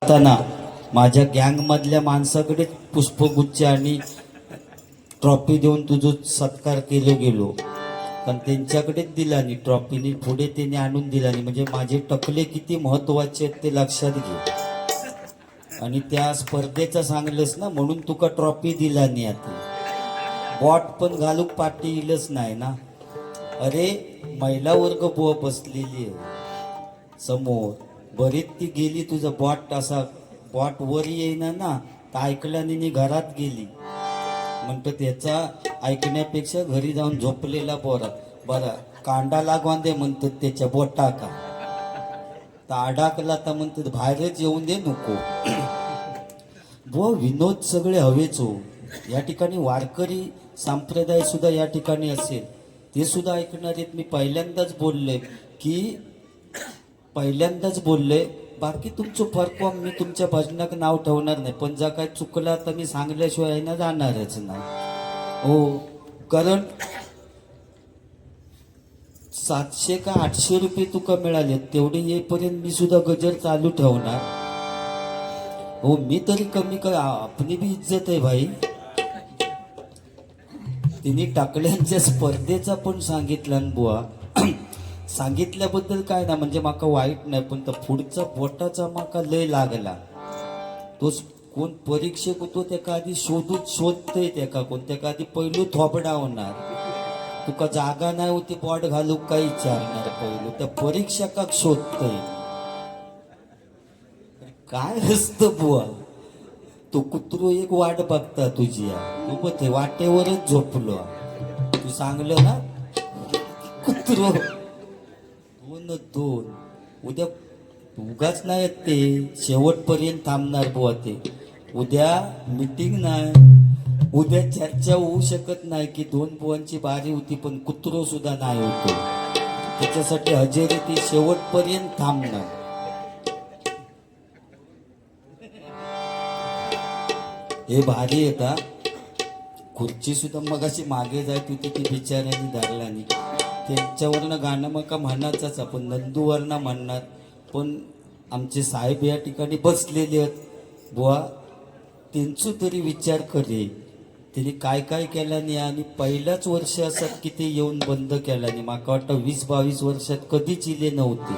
असताना माझ्या गँगमधल्या माणसाकडे पुष्पगुच्छ आणि ट्रॉफी देऊन तुझं सत्कार केलं गेलो, पण त्यांच्याकडेच दिला नाही ट्रॉफीने, पुढे त्याने आणून दिला नाही. म्हणजे माझे टकले किती महत्वाचे आहेत ते लक्षात घे. आणि त्या स्पर्धेचं सांगलंस ना, म्हणून तुका ट्रॉफी दिला नाही. आता बॉट पण घालूक पाठी येईलच नाही ना. अरे महिला वर्ग बुवा बसलेली आहे समोर, बरीच ती गेली, तुझं बॉट असा बॉट वर येईना ना, तर ऐकल्याने घरात गेली. म्हणतो त्याचा ऐकण्यापेक्षा घरी जाऊन झोपलेला बरा कांडा लागवान दे म्हणतात त्याच्या बोटा का, तर अडाकला तर म्हणतात बाहेरच येऊन दे नको. विनोद सगळे हवेच हो. या ठिकाणी वारकरी संप्रदाय सुद्धा या ठिकाणी असेल, ते सुद्धा ऐकणार आहेत. मी पहिल्यांदाच बोलले बाकी तुमचं परफॉर्म मी तुमच्या भजनाक नाव ठेवणार नाही, पण जर काय चुकला तर मी सांगल्याशिवाय ना जाणारच नाही हो. कारण 700 का 800 रुपये तुका मिळाले, तेवढे येईपर्यंत मी सुद्धा गजर चालू ठेवणार हो. मी तरी कमी काय, आपली बी इज्जत आहे भाई. तिने टाकल्यांच्या स्पर्धेचा पण सांगितला बुवा. सांगितल्याबद्दल काय ना, म्हणजे माका वाईट नाही, पण त्या पुढचा बोटाचा माका लय लागला. तोच कोण परीक्षक होतो त्याका आधी शोधतय, त्याका कोण त्याका आधी पहिलं थोबडा होणार. तुका जागा नाही होती बोट घालू काय विचारणार, पहिलं त्या परीक्षकाक शोधतय. काय असतं बुवा, तो कुत्रो एक वाट बघता तुझी, तू बघ वाटेवरच झोपलो. तू सांगलं ना कुत्रो दोन उद्या उगाच नाही ते शेवटपर्यंत थांबणार बुवा. ते उद्या मीटिंग नाही, उद्या चर्चा होऊ शकत नाही की 2 बुवांची बारी होती पण कुत्रो सुद्धा नाही होतो. त्याच्यासाठी हजेरी ती शेवटपर्यंत थांबणार. हे भारी येता खुर्ची सुद्धा मग अशी मागे जायत होती, ती बिचाऱ्याने धरला नाही. त्यांच्यावरनं गाणं मका म्हणायचंच, आपण नंदूवरनं म्हणणार. पण आमचे साहेब या ठिकाणी बसलेले आहेत बुवा, त्यांचं तरी विचार करे त्यांनी काय काय केलं नाही. आणि पहिल्याच वर्ष असत की ते येऊन बंद केला नाही. माका वाटतं 20-22 वर्षात कधीच इले नव्हते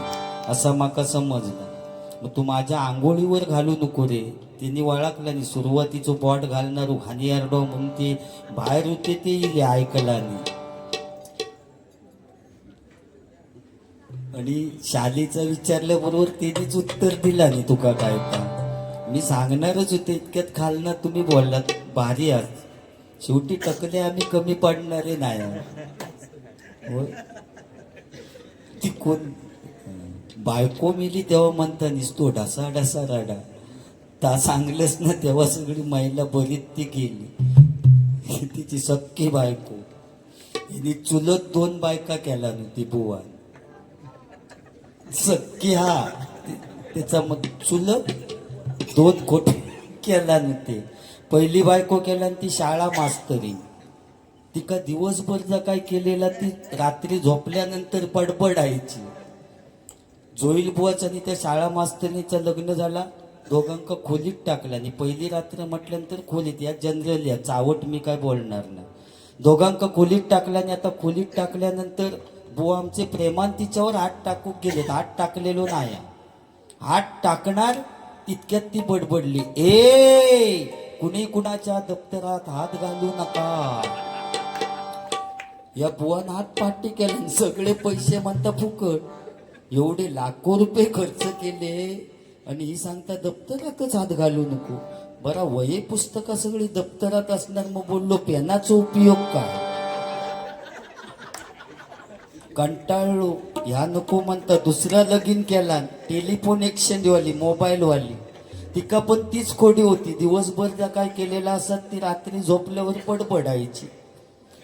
असा माका समजला. मग तू माझ्या आंघोळीवर घालू नको रे. तिने वळखला नाही, सुरुवातीचं बॉट घालणार हानियारडो म्हणून ते बाहेर होते, ते इले ऐकला नाही. आणि शालीचा विचारल्याबरोबर त्यानेच उत्तर दिला नाही. तुका काय का मी सांगणारच होते, इतक्यात खालना तुम्ही बोललात भारी आज. शेवटी टकले आम्ही कमी पडणारे नाही. ती कोण बायको मिली तेव्हा म्हणता निसतो ढसा ढसा राडा, ता सांगलंच ना तेव्हा सगळी महिला बरीच ती गेली. तिची सक्की बायको, हिने चुलत 2 बायका केला नव्हती बुवा. सक्की हा त्याचा मग चुलत 2 खोटे केला नव्हते. पहिली बायको केला आणि ती शाळा मास्तरी. ती का दिवसभर जर काय केलेला, ती रात्री झोपल्यानंतर बडबडायची. जोईल बुवाच आणि त्या शाळा मास्तरीचं लग्न झाला, दोघांका खोलीत टाकला. आणि पहिली रात्र म्हटल्यानंतर खोलीत, या जनरल या चावट मी काय बोलणार नाही. दोघांका खोलीत टाकला. आणि आता खोलीत टाकल्यानंतर बुवा आमचे प्रेमान तिच्यावर हात टाकू गेलेत. हात टाकलेलो नाही, हात टाकणार तितक्यात ती बडबडली, ए कुणी कुणाच्या दप्तरात हात घालू नका. या बुवानं हात पाठी केला, सगळे पैसे म्हणता फुकट. एवढे लाखो रुपये खर्च केले आणि ही सांगता दप्तरातच हात घालू नको. बरा वये पुस्तकं सगळी दप्तरात असणार, मग बोललो पेनाचा उपयोग काय. कंटाळलो, ह्या नको म्हणता दुसरा लगीन केला. टेलिफोन एक्सचेंज वाली, मोबाईल वाली, तिका पण तीच खोडी होती. दिवसभर ज्या काय केलेला असत ती रात्री झोपल्यावर बडबडायची.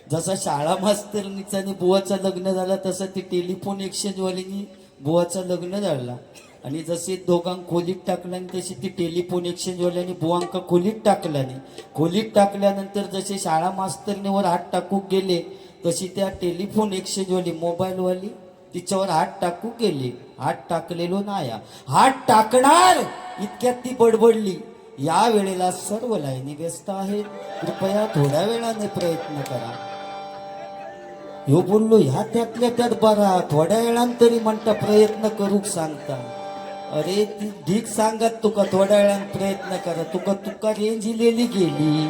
जसा शाळा मास्तरनीचा आणि बुवाचा लग्न झाला तसं ती टेलिफोन एक्सचेंज वालीनी बुवाचं लग्न झाला. आणि जसे दोघांक खोलीत टाकलं आणि तशी ती टेलिफोन एक्सचेंज वाल्याने बुवांका खोलीत टाकला नाही. खोलीत टाकल्यानंतर जसे शाळा मास्तरनीवर हात टाकू गेले, तशी त्या टेलिफोन एक्सचेंज वाली, मोबाईल वाली तिच्यावर हात टाकू गेले. हात टाकलेलो नाही हात टाकणार इतक्यात ती बडबडली. या वेळेला सर्व लाईनी व्यस्त आहेत, कृपया थोड्या वेळाने प्रयत्न करा. ह्यो बोललो ह्या त्यातल्या त्यात बरा थोड्या वेळान तरी म्हणता प्रयत्न करूक सांगता. अरे ती ढीक सांगत तुका थोड्या वेळान प्रयत्न करा, तुका रेंज इलेली गेली.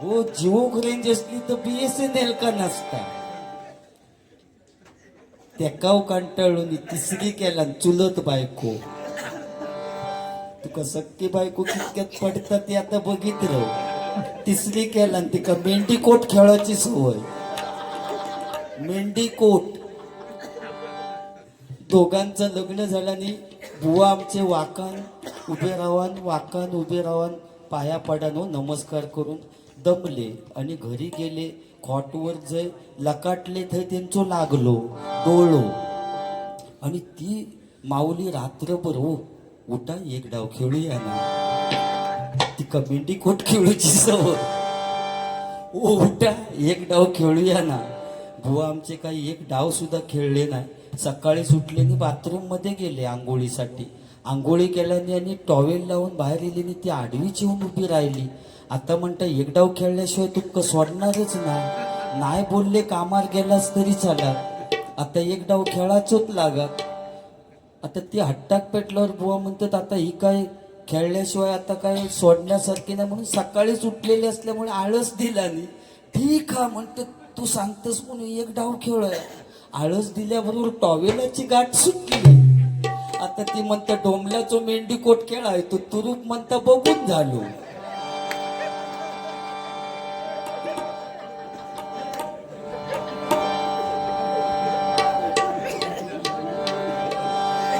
हो जिओक रेंज असली तर BSNL का नसता. त्या काव कंटाळून तिसरी केला चुलत बायको. तुका सक्की बायको कितक्यात पडतात ते आता बघितलं. तिसरी केला तिका मेंढीकोट खेळायची सवय. मेंढीकोट दोघांचं लग्न झाल्याने बुवा आमचे वाकान उभे रावान पाया पडानो नमस्कार करून दमले आणि घरी गेले. खॉटवर जय लकाटले थंय त्यांचो लागलो डोळो. आणि ती माऊली रात्रभर हो उठा एक डाव खेळूया ना. ती कमेंटी कोट खेळूची सवय. ओ उठा एक डाव खेळूया ना. बुवा आमचे काही एक डाव सुद्धा खेळले नाही. सकाळी सुटल्याने बाथरूम मध्ये गेले आंघोळीसाठी. आंघोळी केल्याने आणि टॉवेल लावून बाहेर गेली ती आडवीच येऊन उभी राहिली. आता म्हणता एक डाव खेळल्याशिवाय तुमक सोडणारच नाही बोलले कामार गेलास तरी चाला. आता एक डाव खेळाचोच लागत. आता ती हट्टाक पेटल्यावर बुवा म्हणतात आता ही काय खेळल्याशिवाय आता काय सोडण्यासारखी नाही म्हणून सकाळीच उठलेली असल्यामुळे आळस दिला नाही. ठीक हा म्हणतो तू सांगतस म्हणून एक डाव खेळ. आळस दिल्याबरोबर टॉवेलाची गाठ सुटली. आता ती म्हणता डोंबल्याचो मेंढी कोट खेळाय तो तुरूप म्हणता बघून झालो.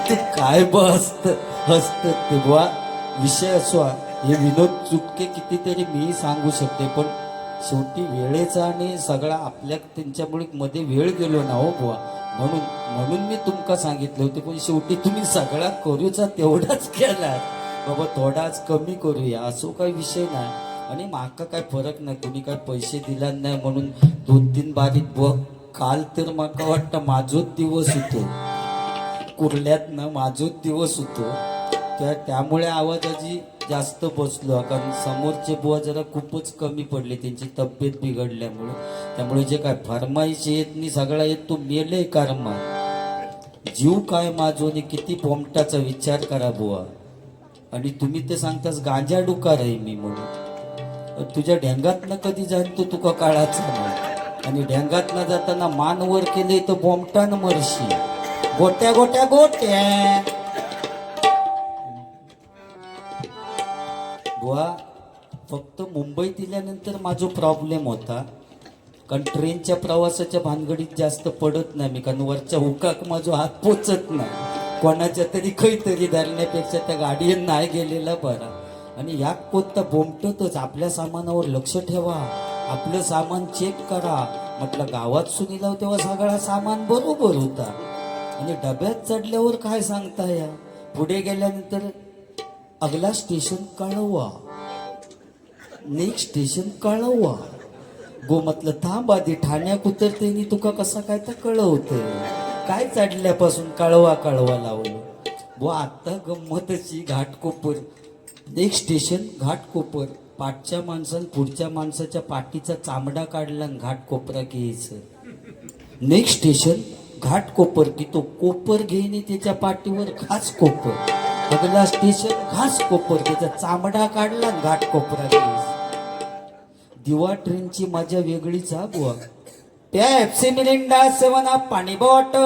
ते काय बसत हसत ते बुवा विषय असो. हे विनोद चुटके कितीतरी मी सांगू शकते पण शेवटी वेळेचा आणि सगळा आपल्या त्यांच्यामुळे मध्ये वेळ गेलो ना हो बुवा. म्हणून मी तुमका सांगितलं होते पण शेवटी तुम्ही सगळा करूचा तेवढाच केला. बाबा थोडाच कमी करूया असो काही विषय नाही. आणि माका काय फरक नाही कुणी काय पैसे दिला नाही म्हणून 2-3 बारीक बुवा. काल तर माका वाटतं माझोच दिवस होतो कुर्ल्यात ना माझोच दिवस होतो. त्यामुळे आवाजाची जास्त बसलो कारण समोरचे बुवा जरा खूपच कमी पडले त्यांची तब्येत बिघडल्यामुळे. त्यामुळे जे काय फरमाईश येत नाही सगळा येत तो मेले कर्मा. जीव काय माझो आणि किती पोमटाचा विचार करा बुवा. आणि तुम्ही ते सांगतास गांजा डुकार आहे मी म्हणून. तुझ्या ढेंगातनं कधी जाईन तो तुका काळाचा नाही. आणि ढेंगातनं जाताना मान वर केले तर बोमटान मरशी. गोट्या गोट्या गोट्या बुवा. फक्त मुंबईत इल्यानंतर माझा प्रॉब्लेम होता कारण ट्रेनच्या प्रवासाच्या भानगडीत जास्त पडत नाही मी. कारण वरच्या हुकाक माझा हात पोचत नाही. कोणाच्या तरी काहीतरी धरण्यापेक्षा त्या गाडीवर नाही गेलेला बरा. आणि याक पोचता बोमटतच आपल्या सामानावर लक्ष ठेवा. आपलं सामान चेक करा. म्हटलं गावात सुनीलाव तेव्हा सगळा सामान बरोबर होता. आणि डब्यात चढल्यावर काय सांगता या पुढे गेल्यानंतर अगला स्टेशन कळवा नेक्स्ट स्टेशन कळवा. गो म्हटलं थांब आधी ठाण्यात उतरते तुका कसा काय तर कळवते. काय चढल्यापासून कळवा लावलं बुवा. आता गंमतची घाटकोपर. Next station Ghatkopar. पाठच्या माणसानं पुढच्या माणसाच्या पाठीचा चामडा काढला आणि घाटकोपरा घ्यायचं. नेक्स्ट स्टेशन घाटकोपर की तो कोपर घेईन त्याच्या पाठीवर घास कोपर. अगला स्टेशन घास कोपर त्याचा चामडा काढला घाटकोपरा घ्यायचं. दिवा ट्रेनची मजा वेगळीच हा बुवा. पेप्सी मिरिंडा 7 अप पाणी बॉटल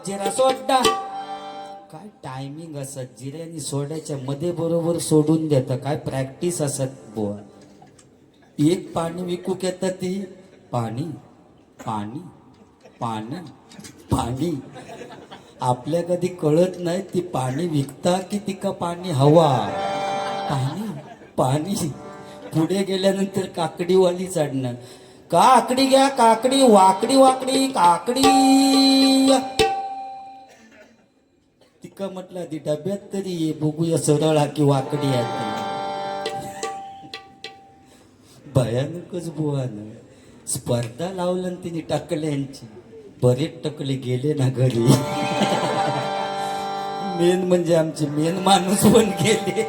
जिरा सोडा. काय टायमिंग असत जिऱ्यानी सोड्याच्या मध्ये बरोबर सोडून देता. काय प्रॅक्टिस असत बुवा. एक पाणी विकूक येतात ती पाणी पाणी पाणी पाणी. आपल्या कधी कळत नाही ती पाणी विकता की तिका पाणी हवा. पाणी पाणी. पुढे गेल्यानंतर काकडीवाली चढणार. काकडी घ्या काकडी वाकडी वाकडी काकडी. तिका म्हटलं आधी डब्यात तरी ये बघूया सरळ की वाकडी आहे. भयानकच बुवानं स्पर्धा लावलं तिने टाकल्यांची. बरेच टकले गेले ना घरी. मेन म्हणजे आमचे मेन माणूस पण गेले.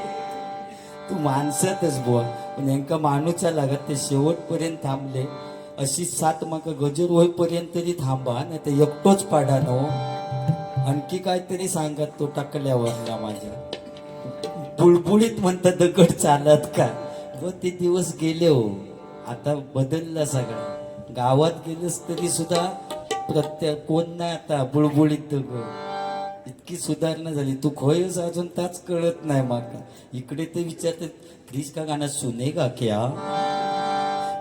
तू माणसातच बुवा, पण यांका माणूचा लागत ते शेवटपर्यंत थांबले. अशी सात माका गजर होईपर्यंत तरी थांबा, नाही तर एकटोच पाडा नो. आणखी काहीतरी सांगत तो टाकल्यावरला माझ्या बुळबुळीत म्हणतात दगड चालत का. व ते दिवस गेले हो. आता बदलला सगळा. गावात गेलंस तरी सुद्धा प्रत्येक कोण नाही आता बुळबुळीत दगड. इतकी सुधारणा झाली. तू खोयस अजून त्याच कळत नाही माका. इकडे ते विचारतात प्लीज का गाणं सुने का क्या.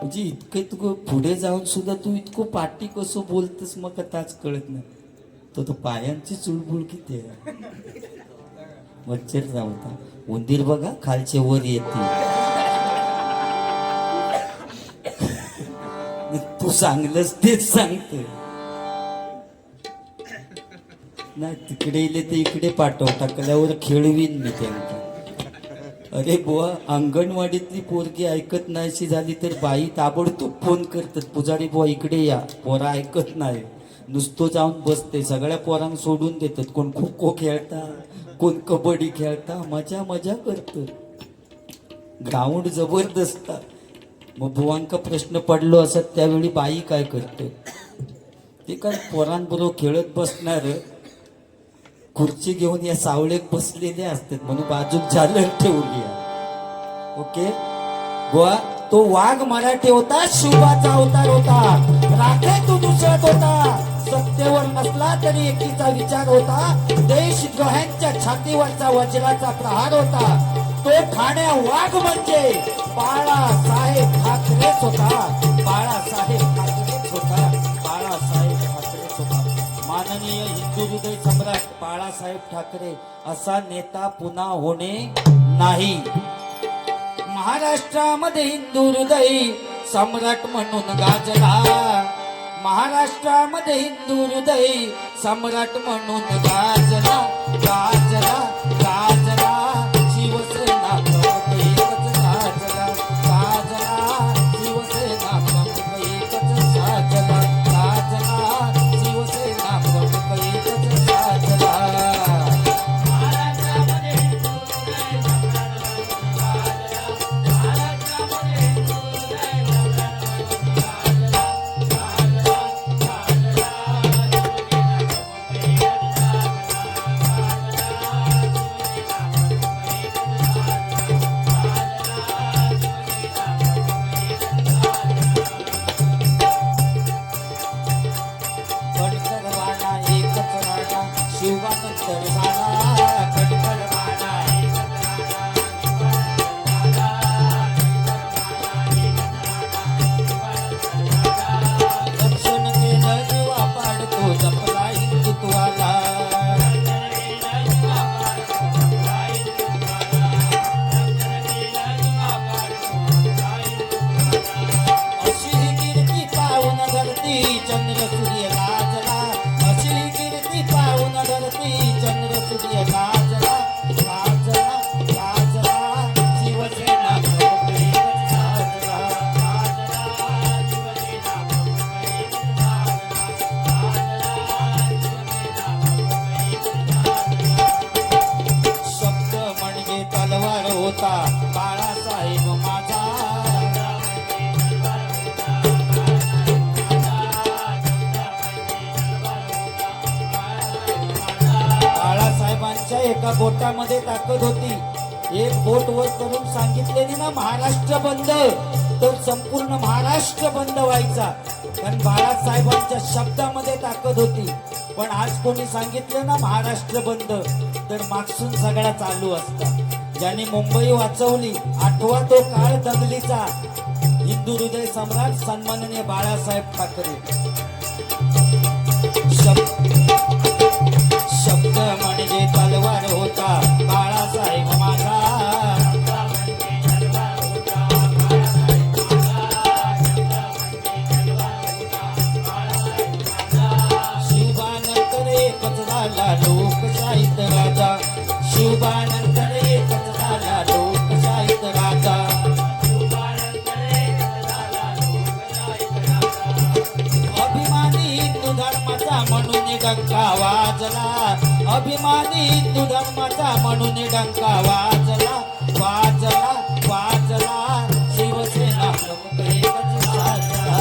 म्हणजे इतके तू पुढे जाऊन सुद्धा तू इतकं पाठी कसं बोलतस मग त्याच कळत नाही. तो पायांची चुळबुळ किती आहे. मच्छर जावता उंदीर बघा खालचे वर येते. तू सांगलंस तेच सांगत नाही. तिकडे इले ते इकडे पाठव. टाकल्यावर खेळवीन मी त्यांना. अरे बुवा, अंगणवाडीतली पोरगी ऐकत नाहीशी झाली तर बाई ताबडतोब फोन करतात पुजारी बुवा इकडे या. पोरा ऐकत नाही. नुसतं जाऊन बसते. सगळ्या पोरांना सोडून देतात. कोण खो खो खेळता, कोण कबड्डी खेळता. मजा मजा करतो. ग्राउंड जबरदस्त. मग बुवांका प्रश्न पडलो असत त्यावेळी बाई काय करते ते काय पोरांबरोबर खेळत बसणार. खुर्ची घेऊन या सावळेक बसलेले असतात म्हणून बाजूक झालर ठेवली. ओके बुवा, तो वाघ मराठी होता, शिवाचा अवतार होता. राखे तू दुसरत होता. सत्तेवर नसला तरी एकीचा विचार होता. देशद्रोह्यांच्या छातीवरचा वज्राचा प्रहार होता. तो ठाण्या वाघ म्हणजे बाळासाहेब ठाकरेच होता. बाळासाहेब ठाकरेच होता. बाळासाहेब ठाकरेच होता. माननीय हिंदू हृदय सम्राट बाळासाहेब ठाकरे असा नेता पुन्हा होणे नाही. महाराष्ट्रामध्ये हिंदू हृदय सम्राट म्हणून गाजला. महाराष्ट्रामध्ये हिंदू हृदय सम्राट म्हणून गाजला. गाजला गाजला शिवसेना प्रमुख एकच गाजला. गाजला शिवसेना प्रमुख एकच गाजला. गाजला शिवसेना प्रमुख एकच गाजला. चंद्र सूर्य गाजला. अशी कीर्ती पाहून धरती चंद्र सूर्य गाजला. गाजला गाजला शिवसेना प्रमुख एकच गाजला. गाजला शिवसेना प्रमुख एकच गाजला. शब्द म्हणजे तलवार होता बाळासाहेब माझा. एका बोटामध्ये ताकद होती. एक बोट वर करून सांगितलेली ना महाराष्ट्र बंद, तर संपूर्ण महाराष्ट्र बंद व्हायचा. कारण बाळासाहेबांच्या शब्दामध्ये ताकद होती. पण आज कोणी सांगितलं ना महाराष्ट्र बंद, तर मागसून सगळा चालू असता. ज्यांनी मुंबई वाचवली, आठवा तो काळ दंगलीचा. हिंदू हृदय सम्राट सन्माननीय बाळासाहेब ठाकरे. शब्द म्हणजे तलवार होता बाळासाहेब माझा. शिवबानंतर एकच झाला लोकशाहीत राजा. शिवबानंतर एकच झाला लोकशाहीत राजा. अभिमानी हिंदू धर्माचा डंका वाजला, अभिमानी हिंदू धर्माचा म्हणून डंका वाजला, वाजला वाजला, शिवसेना प्रमुख एकच साजला.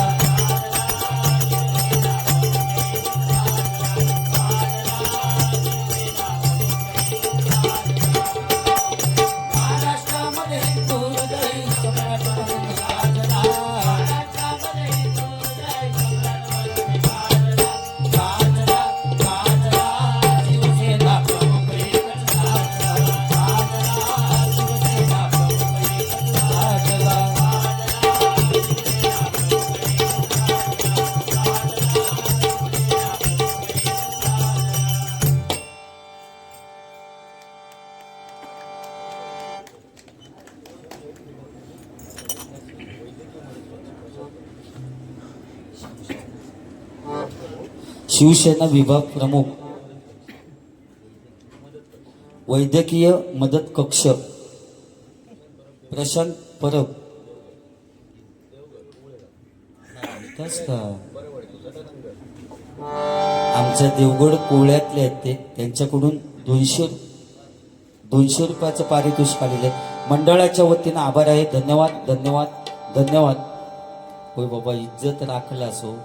महाराष्ट्रामध्ये हिंदू हृदय सम्राट म्हणून गाजला, गाजला गाजला, शिवसेना प्रमुख एकच साजला, गाजला, शिवसेना प्रमुख एकच साजला. शिवसेना विभाग प्रमुख वैद्यकीय मदत कक्ष प्रशांत परब. इथंच का आमच्या देवगड कोवळ्यातले आहेत ते, त्यांच्याकडून 200 रुपयाचं पारितोषिक आलेलं आहे. मंडळाच्या वतीनं आभार आहे. धन्यवाद धन्यवाद धन्यवाद. होय बाबा, इज्जत राखला असो.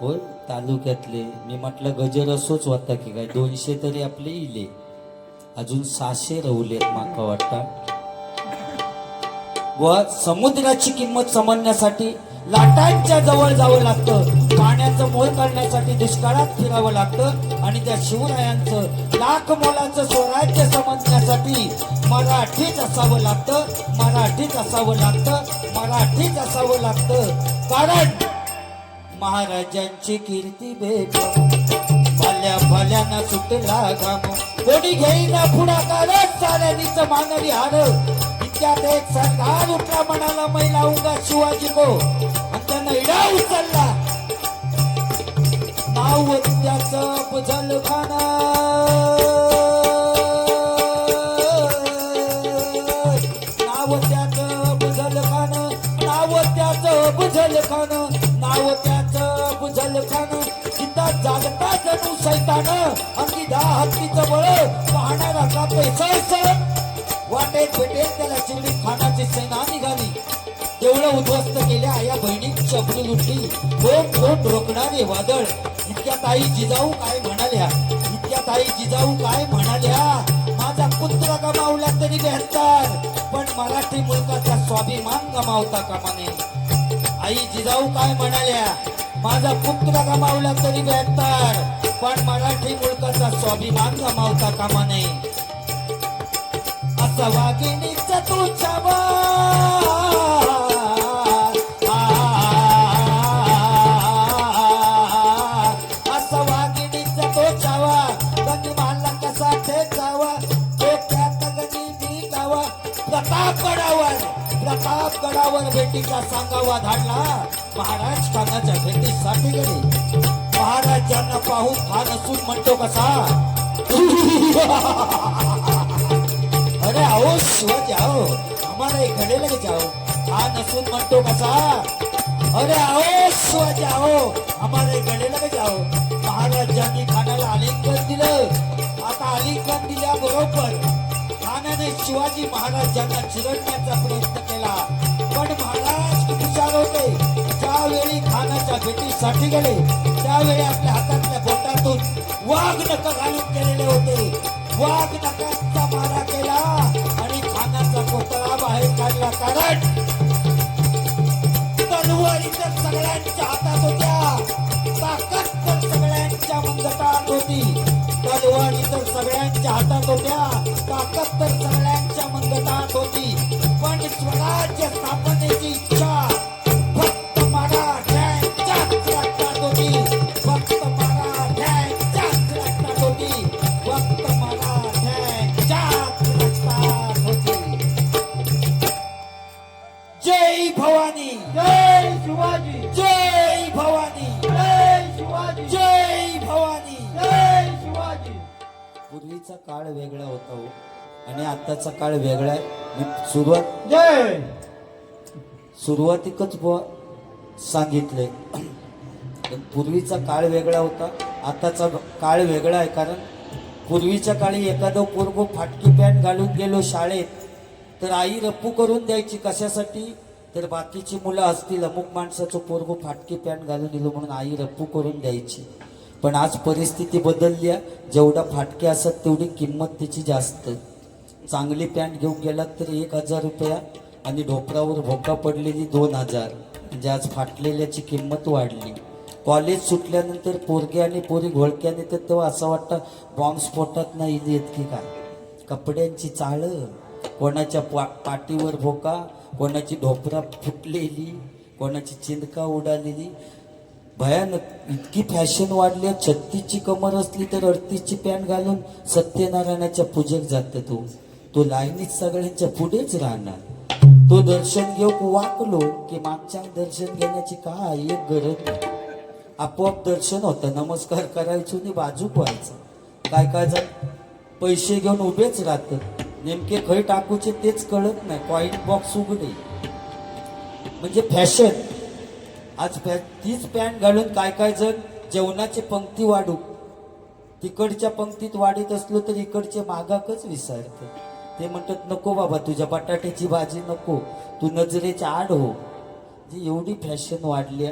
होय, तालुक्यातले मी म्हटलं गजर असोच होता की काय, 200 तरी आपले इले, अजून 600 रवले माका वाटता. व समुद्राची किंमत समजण्यासाठी लाटांच्या जवळ जावं लागतं, पाण्याचं मोल काढण्यासाठी दुष्काळात फिरावं लागतं, आणि त्या शिवरायांचं लाख मोलाचं स्वराज्य समजण्यासाठी मराठीच असावं लागतं, मराठीच असावं लागतं, मराठीच असावं लागतं. कारण महाराजांची कीर्ती बेग भल्या भल्याना सुटला घाम, कोणी घेईना पुढाकार, साऱ्यांनीच मानवी हार. इतक्यात एक सरदार उठला, म्हणाला मै लावूंगा शिवाजी को, आणि त्यानं इडा उचलला. नाव त्याचं बुझल खाना, नाव त्याचं बुझल खान, नाव त्याचं बुझल खान, नाव त्याचं बुझल खान. जिता जागता जणू सैतान, अंगी 10 हत्तीचं बळ, पाहणारा कापे सळसळ. वाटेत भेटेल त्याला चिवडी खानाची सेना निघाली, तेवढं उद्ध्वस्त केल्या या बहिणी चपली लुटली. कोण रोखणारे वादळ. इतक्यात आई जिजाऊ काय म्हणाल्या, इतक्यात आई जिजाऊ काय म्हणाल्या, माझा पुत्र गमावला तरी बेहत्तर, पण मराठी मुलकाचा स्वाभिमान गमावता कामा नये. आई जिजाऊ काय म्हणाल्या, माझा पुत्र गमावला तरी बेहत्तर, पण मराठी मुलकाचा स्वाभिमान गमावता कामा नये. असा वाघिणीचा तू छावा, असा वाघिणीचा तो छावा, गंग मारला कसा ठेचावा, डोक्यात गणी गावा. प्रतापगडावर भेटीचा सांगावा धाडला, महाराज खानाच्या भेटीसाठी गेले. महाराजांना पाहून खान असून म्हणतो कसा, अरे आओ शिवाजी आओ, हमारे गले लगे जाओ. खान असून म्हणतो कसा, अरे आओ शिवाजी आओ, हमारे गले लगे जाओ. महाराजांनी खानाला आलिंगन दिलं. आता आलिंगन दिल्याबरोबर खानाने शिवाजी महाराजांना चिरडण्याचा प्रयत्न केला, पण महाराज खूप हुशार होते. ज्यावेळी खानाच्या भेटीसाठी गेले त्यावेळी आपल्या हातातल्या बोटातून वाघ नख घालून गेलेले होते. वाघ नखांचा मारा केला आणि खानाचा कोतळा बाहेर काढला. कारण तलवारी तर सगळ्यांच्या हातात होत्या, ताकद तर सगळ्यांच्या मंगटात होती. तलवारी तर सगळ्यांच्या हातात होत्या, ताकद तर सगळ्यांच्या मंगटात होती. पण स्वराज्य स्थापनेची इच्छा फक्त मराठ्यांच्याच रक्तात होती, फक्त मराठ्यांच्याच रक्तात होती, फक्त मराठ्यांच्याच रक्तात होती. जय भवानी, जय शिवाजी, जय भवानी, जय शिवाजी, जय भवानी. जय शिवाजी. पूर्वीचा काळ वेगळा होता हो, आणि आताचा काळ वेगळा आहे. मी जय सुरुवातीकच बुवा सांगितलंय. पूर्वीचा काळ वेगळा होता, आताचा काळ वेगळा आहे. कारण पूर्वीच्या काळी एखादं पोरगो फाटकी पॅन्ट घालून गेलो शाळेत तर आई रप्पू करून द्यायची. कशासाठी? तर बाकीची मुलं असतील, अमुक माणसाचं पोरगो फाटकी पॅन्ट घालून गेलो म्हणून आई रप्पू करून द्यायची. पण आज परिस्थिती बदलली आहे. जेवढा फाटके असत तेवढी किंमत त्याची जास्त. चांगली पॅन्ट घेऊन गेलात तर 1,000 रुपया आणि ढोपरावर भोका पडलेली 2,000. म्हणजे आज फाटलेल्याची किंमत वाढली. कॉलेज सुटल्यानंतर पोरगे आणि पोरी घोळक्याने तर तेव्हा असं वाटतं बॉम्बस्फोटात नाही येत की काय. कपड्यांची चाळं, कोणाच्या पाठीवर भोका, कोणाची ढोपरा फुटलेली, कोणाची चिंदका उडालेली. भयानक इतकी फॅशन वाढली. 36ची कमर असली तर 38ची पॅन्ट घालून सत्यनारायणाच्या पूजेक जात. तो लाईनीत सगळ्यांच्या पुढेच राहणार. तो दर्शन घेऊ वाकलो की मागच्या दर्शन घेण्याची काय एक गरज नाही. आपोआप दर्शन होतं. नमस्कार करायचो आणि बाजूक व्हायचं. काय जण पैसे घेऊन उभेच राहतात. नेमके खै टाकूचे तेच कळत नाही. कॉईन बॉक्स उघडे म्हणजे फॅशन. आज तीच पॅन्ट घालून काय जण जेवणाची पंक्ती वाढू, तिकडच्या पंक्तीत वाढीत असलो तर इकडचे मागाकच विसरतात. ते म्हणतात नको बाबा तुझ्या बटाट्याची भाजी नको, तू नजरेच्या आड हो. जी एवढी फॅशन वाढली.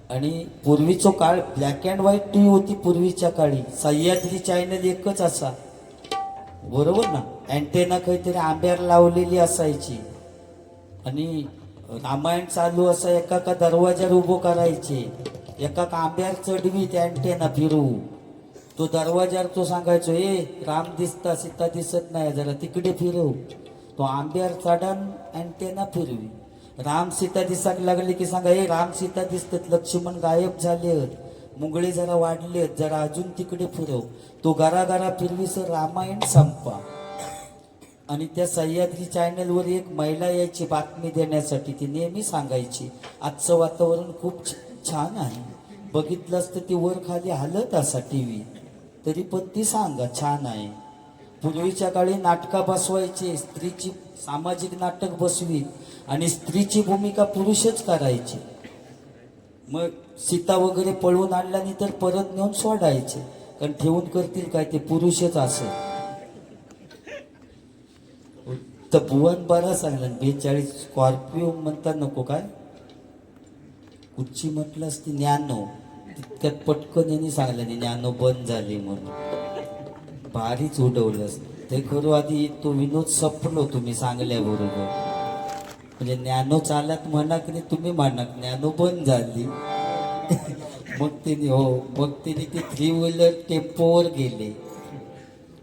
आणि पूर्वीचा काळ ब्लॅक अँड व्हाईट टीव्ही होती. पूर्वीच्या काळी सह्याद्री चॅनल एकच असा, बरोबर ना. अँटेना काहीतरी आंब्यावर लावलेली असायची आणि रामायण चालू असं एका का दरवाजावर उभं करायचे, एका का आंब्यावर चढवी त्या अँटेना फिरवू. तो दरवाजावर तो सांगायचो ए राम दिसता सीता दिसत नाही जरा तिकडे फिरव. तो आंब्यावर चढान अँटेना फिरवी. राम सीता दिसाक लागले की सांगा ए राम सीता दिसतात, लक्ष्मण गायब झाले, मुंगळे जरा वाढले, जरा अजून तिकडे फिरव. तो गरागरा फिरवी सर रामायण संपा. आणि त्या सह्याद्री चॅनलवर एक महिला यायची बातमी देण्यासाठी. ती नेहमी सांगायची आजचं वातावरण खूप छान आहे. बघितलं असतं ती वर खाली हालत असा टीव्ही, तरी पण ती सांगा छान आहे. पूर्वीच्या काळी नाटका बसवायचे. स्त्रीची सामाजिक नाटक बसवी आणि स्त्रीची भूमिका पुरुषच करायची. मग सीता वगैरे पळवून आणल्याने तर परत नेऊन सोडायचे. कारण ठेवून करतील काय, ते पुरुषच असेल. तर भुवन बरा सांगला 42 स्कॉर्पिओ म्हणता नको काय उच्ची म्हटलं असती न्यानो. तितक्यात पटकन यांनी सांगलं न्यानो बंद झाली म्हणून. भारीच उडवलं ते खरं. आधी तो विनोद सपलो तुम्ही सांगल्याबरोबर. म्हणजे ज्ञानो चालत म्हणा की तुम्ही म्हणा ज्ञानो बंद झाली. मग तिने हो मग तिने ते 3 व्हीलर टेम्पोवर गेले.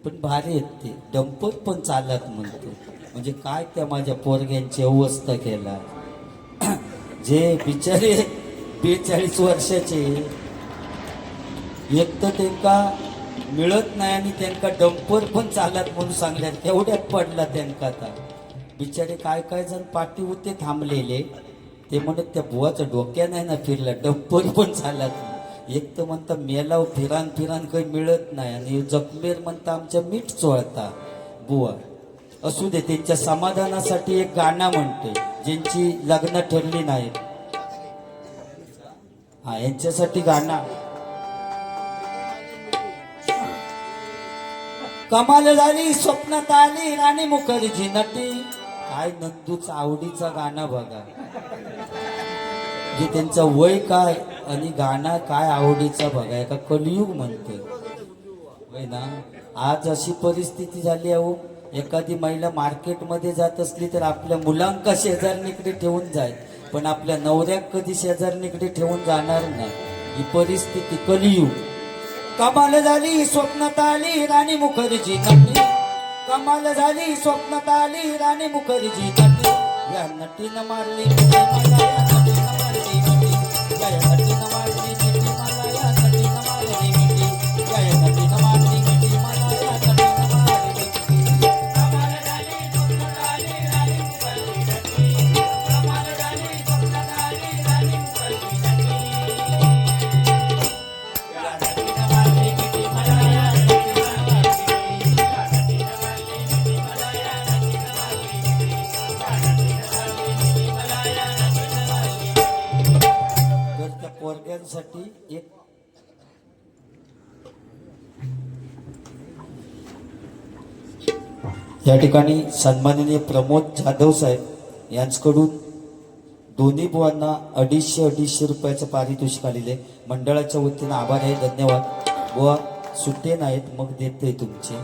पण भारी आहेत ते डंपर पण चालत म्हणतो. म्हणजे काय त्या माझ्या पोरग्यांची अवस्था केला. जे बिचारे 42 वर्षाचे एक तर त्यांना मिळत नाही आणि त्यांना डंपर पण चालत म्हणून सांगल्यात. तेवढ्यात पडला त्यांना. आता बिचारे काय जण पाठी होते थांबलेले. ते म्हणत त्या बुवाचं डोक्या नाही ना फिरला, डंपर पण चालत. एक तर म्हणता मेलाव फिरान काही मिळत नाही आणि जखमेर म्हणता आमच्या मीठ चोळता बुवा. असू दे त्यांच्या समाधानासाठी एक गाणं म्हणते ज्यांची लग्न ठरली नाहीत. हा यांच्यासाठी गाणं. कमाल झाली स्वप्नात आली राणी मुखर्जी नटी. काय नंदूचा आवडीचा गाणं बघा. जे त्यांचं वय काय आणि गाणं काय आवडीचा बघा. एका कलियुग म्हणते वय ना. आज अशी परिस्थिती झाली आहे. एखादी महिला मार्केटमध्ये जात असली तर आपल्या मुलांका शेजारणीकडे ठेवून जाय, पण आपल्या नवऱ्याक कधी शेजारणीकडे ठेवून जाणार नाही. ही परिस्थिती कलियुग. कमाल झाली स्वप्नात आली राणी मुखर्जी नटी. कमाल झाली स्वप्नात आली राणी मुखर्जी नटी. या नटीनं मारली मिठी मला, या नटीनं मारली मिठी. या नटीनं मारली मिठी मला, या नटीनं मारली मिठी. या नटीनं मारली मिठी मला, या नटीनं मारली मिठी. कमाल झाली स्वप्नात आली राणी मुखर्जी नटी. कमाल झाली स्वप्नात आली राणी मुखर्जी नटी. या नटीनं मारली मिठी मला, या नटीनं मारली मिठी. या नटीनं मारली मिठी मला, या नटीनं मारली मिठी. या नटीनं मारली मिठी मला, या नटीनं मारली मिठी. या ठिकाणी सन्माननीय प्रमोद जाधव साहेब यांच्याकडून दोन्ही बुवांना 250 रुपयाचं पारितोषिक आलेले मंडळाच्या वतीनं आभार आहे, धन्यवाद. बुवा सुट्टे नाहीत, मग देते तुमचे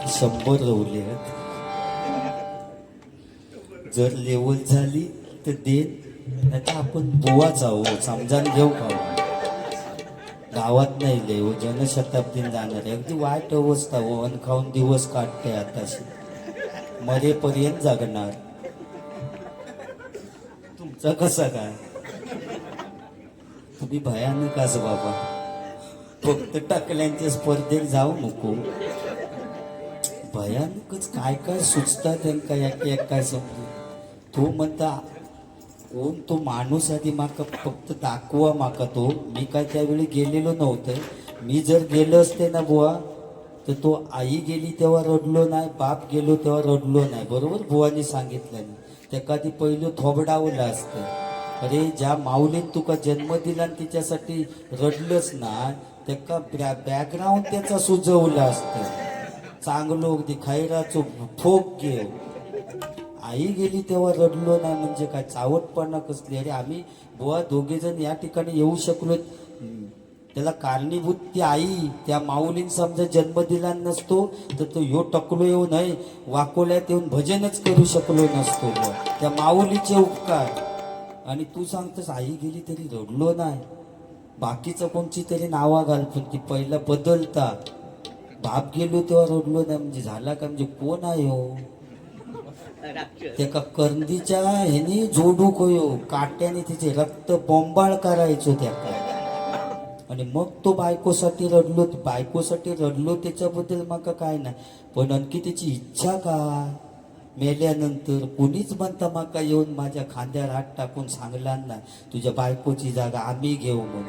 100 रवले. जर लेवल झाली तर दे, नाही तर आपण बुवा जाऊ समजान घेऊ खाऊ. गावात नाही लेव जनशताब्दीने जाणार आहे. अगदी वाईट अवस्था हो, अन्न खाऊन दिवस काढते आताशी, मरेपर्यंत जगणार. तुमचा कसा काय? तुम्ही भयानकच बाबा. फक्त टाकल्यांच्या स्पर्धेत जाऊ नको. भयानकच काय काय सुचतात त्यांना एक काय समजू. तो म्हणता कोण तो माणूस आधी माका फक्त दाखवा माका तो. मी काय त्यावेळी गेलेलो नव्हतं. मी जर गेलो असते ना बुवा तर तो आई गेली तेव्हा रडलो नाही, बाप गेलो तेव्हा रडलो नाही. बरोबर बुवानी सांगितलं ना. त्या कधी पहिलं थोबडावलं असतं. अरे ज्या माऊलीन तुका जन्म दिला आणि तिच्यासाठी रडलंच ना, त्याका बॅकग्राऊंड त्याचा सुजवलं असतं. चांगलो अगदी खैराचो फोक घेऊ. आई गेली तेव्हा रडलो नाही म्हणजे काय चावटपणा कसली. अरे आम्ही बुवा दोघे जण या ठिकाणी येऊ शकलो, त्याला कारणीभूत ती आई. त्या माऊलीन समजा जन्म दिला नसतो तर तो यो टकलो येऊ नाही, वाकोल्यात येऊन भजनच करू शकलो नसतो. त्या माऊलीचे उपकार. आणि तू सांगतस आई गेली तरी रडलो नाही. बाकीचं कोणची तरी नावा घाल, पण ती पहिला बदलता. बाप गेलो तेव्हा रडलो नाही म्हणजे झाला का? म्हणजे कोण आहे हो? त्या करंदीच्या ह्यानी जोडू कोयो काट्याने तिचे रक्त बोंबाळ करायचो त्याका. आणि मग तो बायकोसाठी रडलो. बायकोसाठी रडलो त्याच्याबद्दल मका काय नाही, पण आणखी त्याची इच्छा काय? मेल्यानंतर कोणीच म्हणता माका येऊन माझ्या खांद्यावर हात टाकून सांगला नाही तुझ्या बायकोची जागा आम्ही घेऊ म्हणून.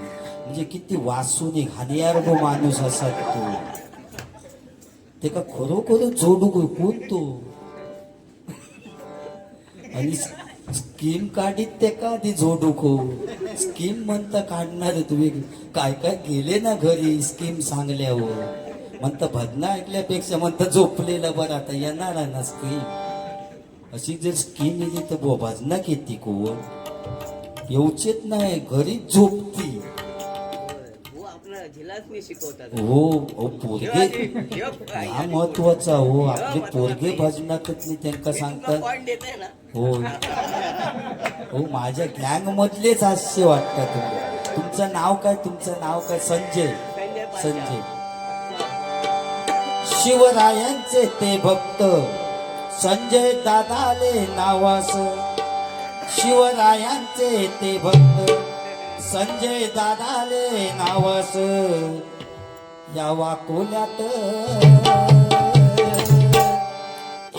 म्हणजे किती वासून घाणियार गो माणूस असा तो. ते का खरोखर जोडू कोण तो? आणि स्कीम काढीत ते का ती जोडू खो. स्कीम म्हणता काढणार तुम्ही काय काय गेले ना घरी स्कीम सांगल्यावर. म्हणता भजना ऐकल्यापेक्षा म्हणता झोपलेलं बरं. आता येणार आहे ना स्कीम. अशी जर स्कीम येते तर बुवा भजना किती कोण येऊचेत नाही, घरीच झोपती. हो पोरगे हा महत्वाचा हो. आपले पोरगे भजनातच नाही त्यांना सांगतात. हो हो माझ्या गँग मधलेच हास्य वाटतात. तुमचं नाव काय? तुमचं नाव काय? संजय. संजय. शिवरायांचे ते भक्त संजय दादाले नावास. शिवरायांचे ते भक्त संजय दादाले नावास. या वाकोल्यात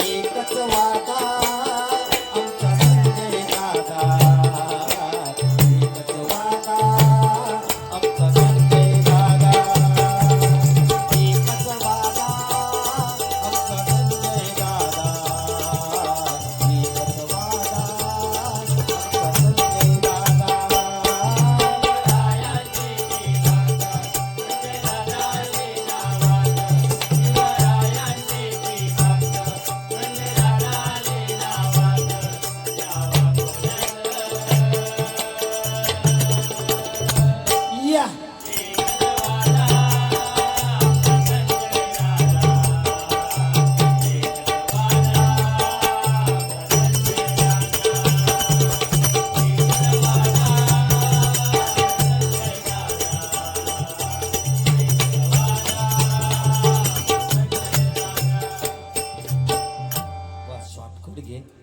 एकच वादा आमचा संजय दादा. एकच वादा आमचा संजय दादा. एकच वादा आमचा संजय दादा. एकच वादा आमचा संजय दादा. या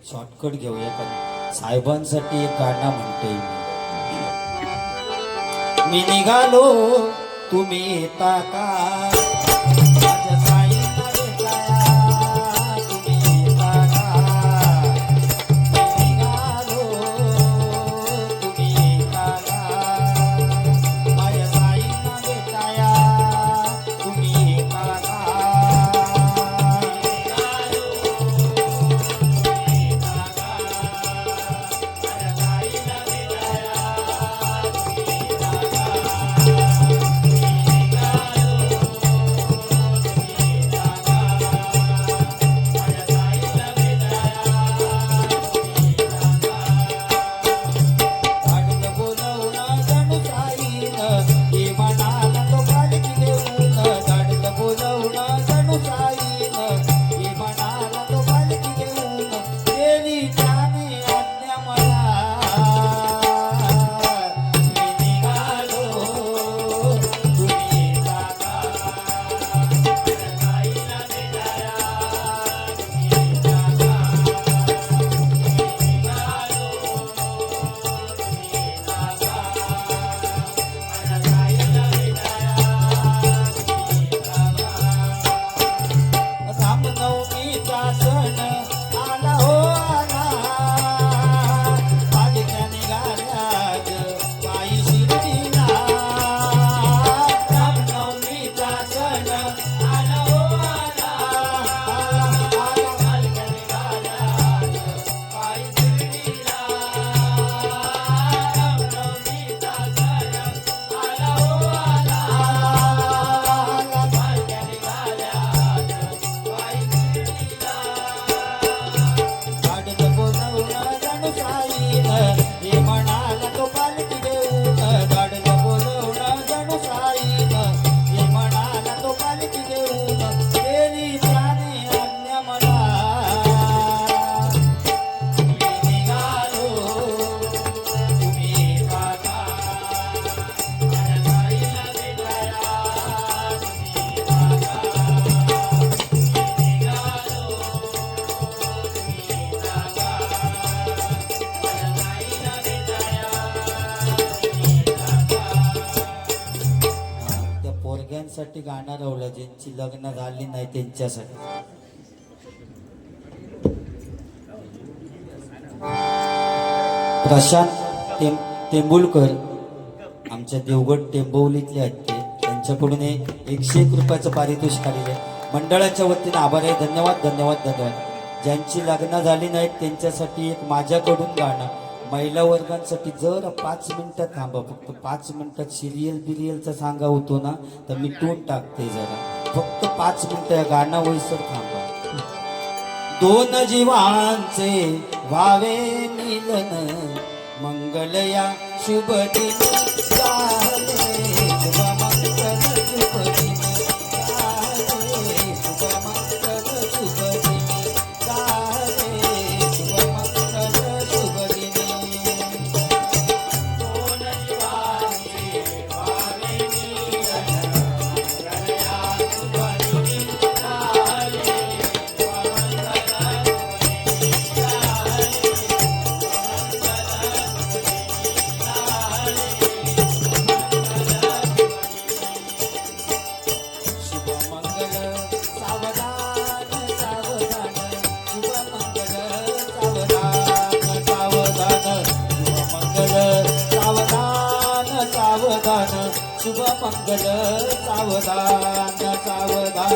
शॉर्टकट घेऊया का? साहेबांसाठी एक गाणं म्हणते मी. निघालो तुम्ही येता का? माझ्या साईला भेटाया तुम्ही येता का? मी निघालो तुम्ही येता का? माझ्या साईला भेटाया तुम्ही येता का? जणू साईन हे म्हणाला तो पालखी घेऊन गेली त्याने आज्ञा मला मी निघालो तुम्ही जागा साईला भेटाया तुम्ही जागा रामनवमीचा सण आला हो आला पालख्या निघाल्यात पायी शिर्डीला रामनवमीचा सण आला हो आला पालख्या निघाल्यात पायी शिर्डीला रामनवमीचा सण आला हो आला पालख्या निघाल्यात गाडीत बोलवलं जणू साईन हे म्हणाला तो पालखी घेऊन गाडीत बोलवलं जणू साईन हे म्हणाला तो पालखी घेऊन गेली त्याने आज्ञा मला मी निघालो तुम्ही जागा माझ्या साईला भेटाया तुम्ही जागा मी निघालो त्या पोरग्यांसाठी गाणं लावलं ज्यांची लग्न झाली नाही त्यांच्यासाठी प्रशांत टेंबुलकर आमच्या देवगड टेंबवलीतले आहेत ते त्यांच्याकडून 101 रुपयाचं पारितोषिक आलेलं आहे मंडळाच्या वतीने आभार आहे धन्यवाद धन्यवाद धन्यवाद ज्यांची लग्न झाली नाहीत त्यांच्यासाठी एक माझ्याकडून गाणं महिला वर्गांसाठी जर 5 मिनिटं थांबा फक्त 5 मिनिटात सिरियल बिरियलचा सांगा होतो ना तर मी टोन टाकते जरा फक्त 5 मिनिटं या गाणं वयसर थांबा दोन जीवांचे व्हावे मिलन मंगल या शुभ दिनी झाले शुभ मंगल शुभ दिनी झाले शुभ मंगल शुभ दिनी झाले शुभ मंगल शुभ दिनी दोन जीवांचे व्हावे मिलन मंगल या शुभ दिनी झाले शुभ मंगल सावधान सावधान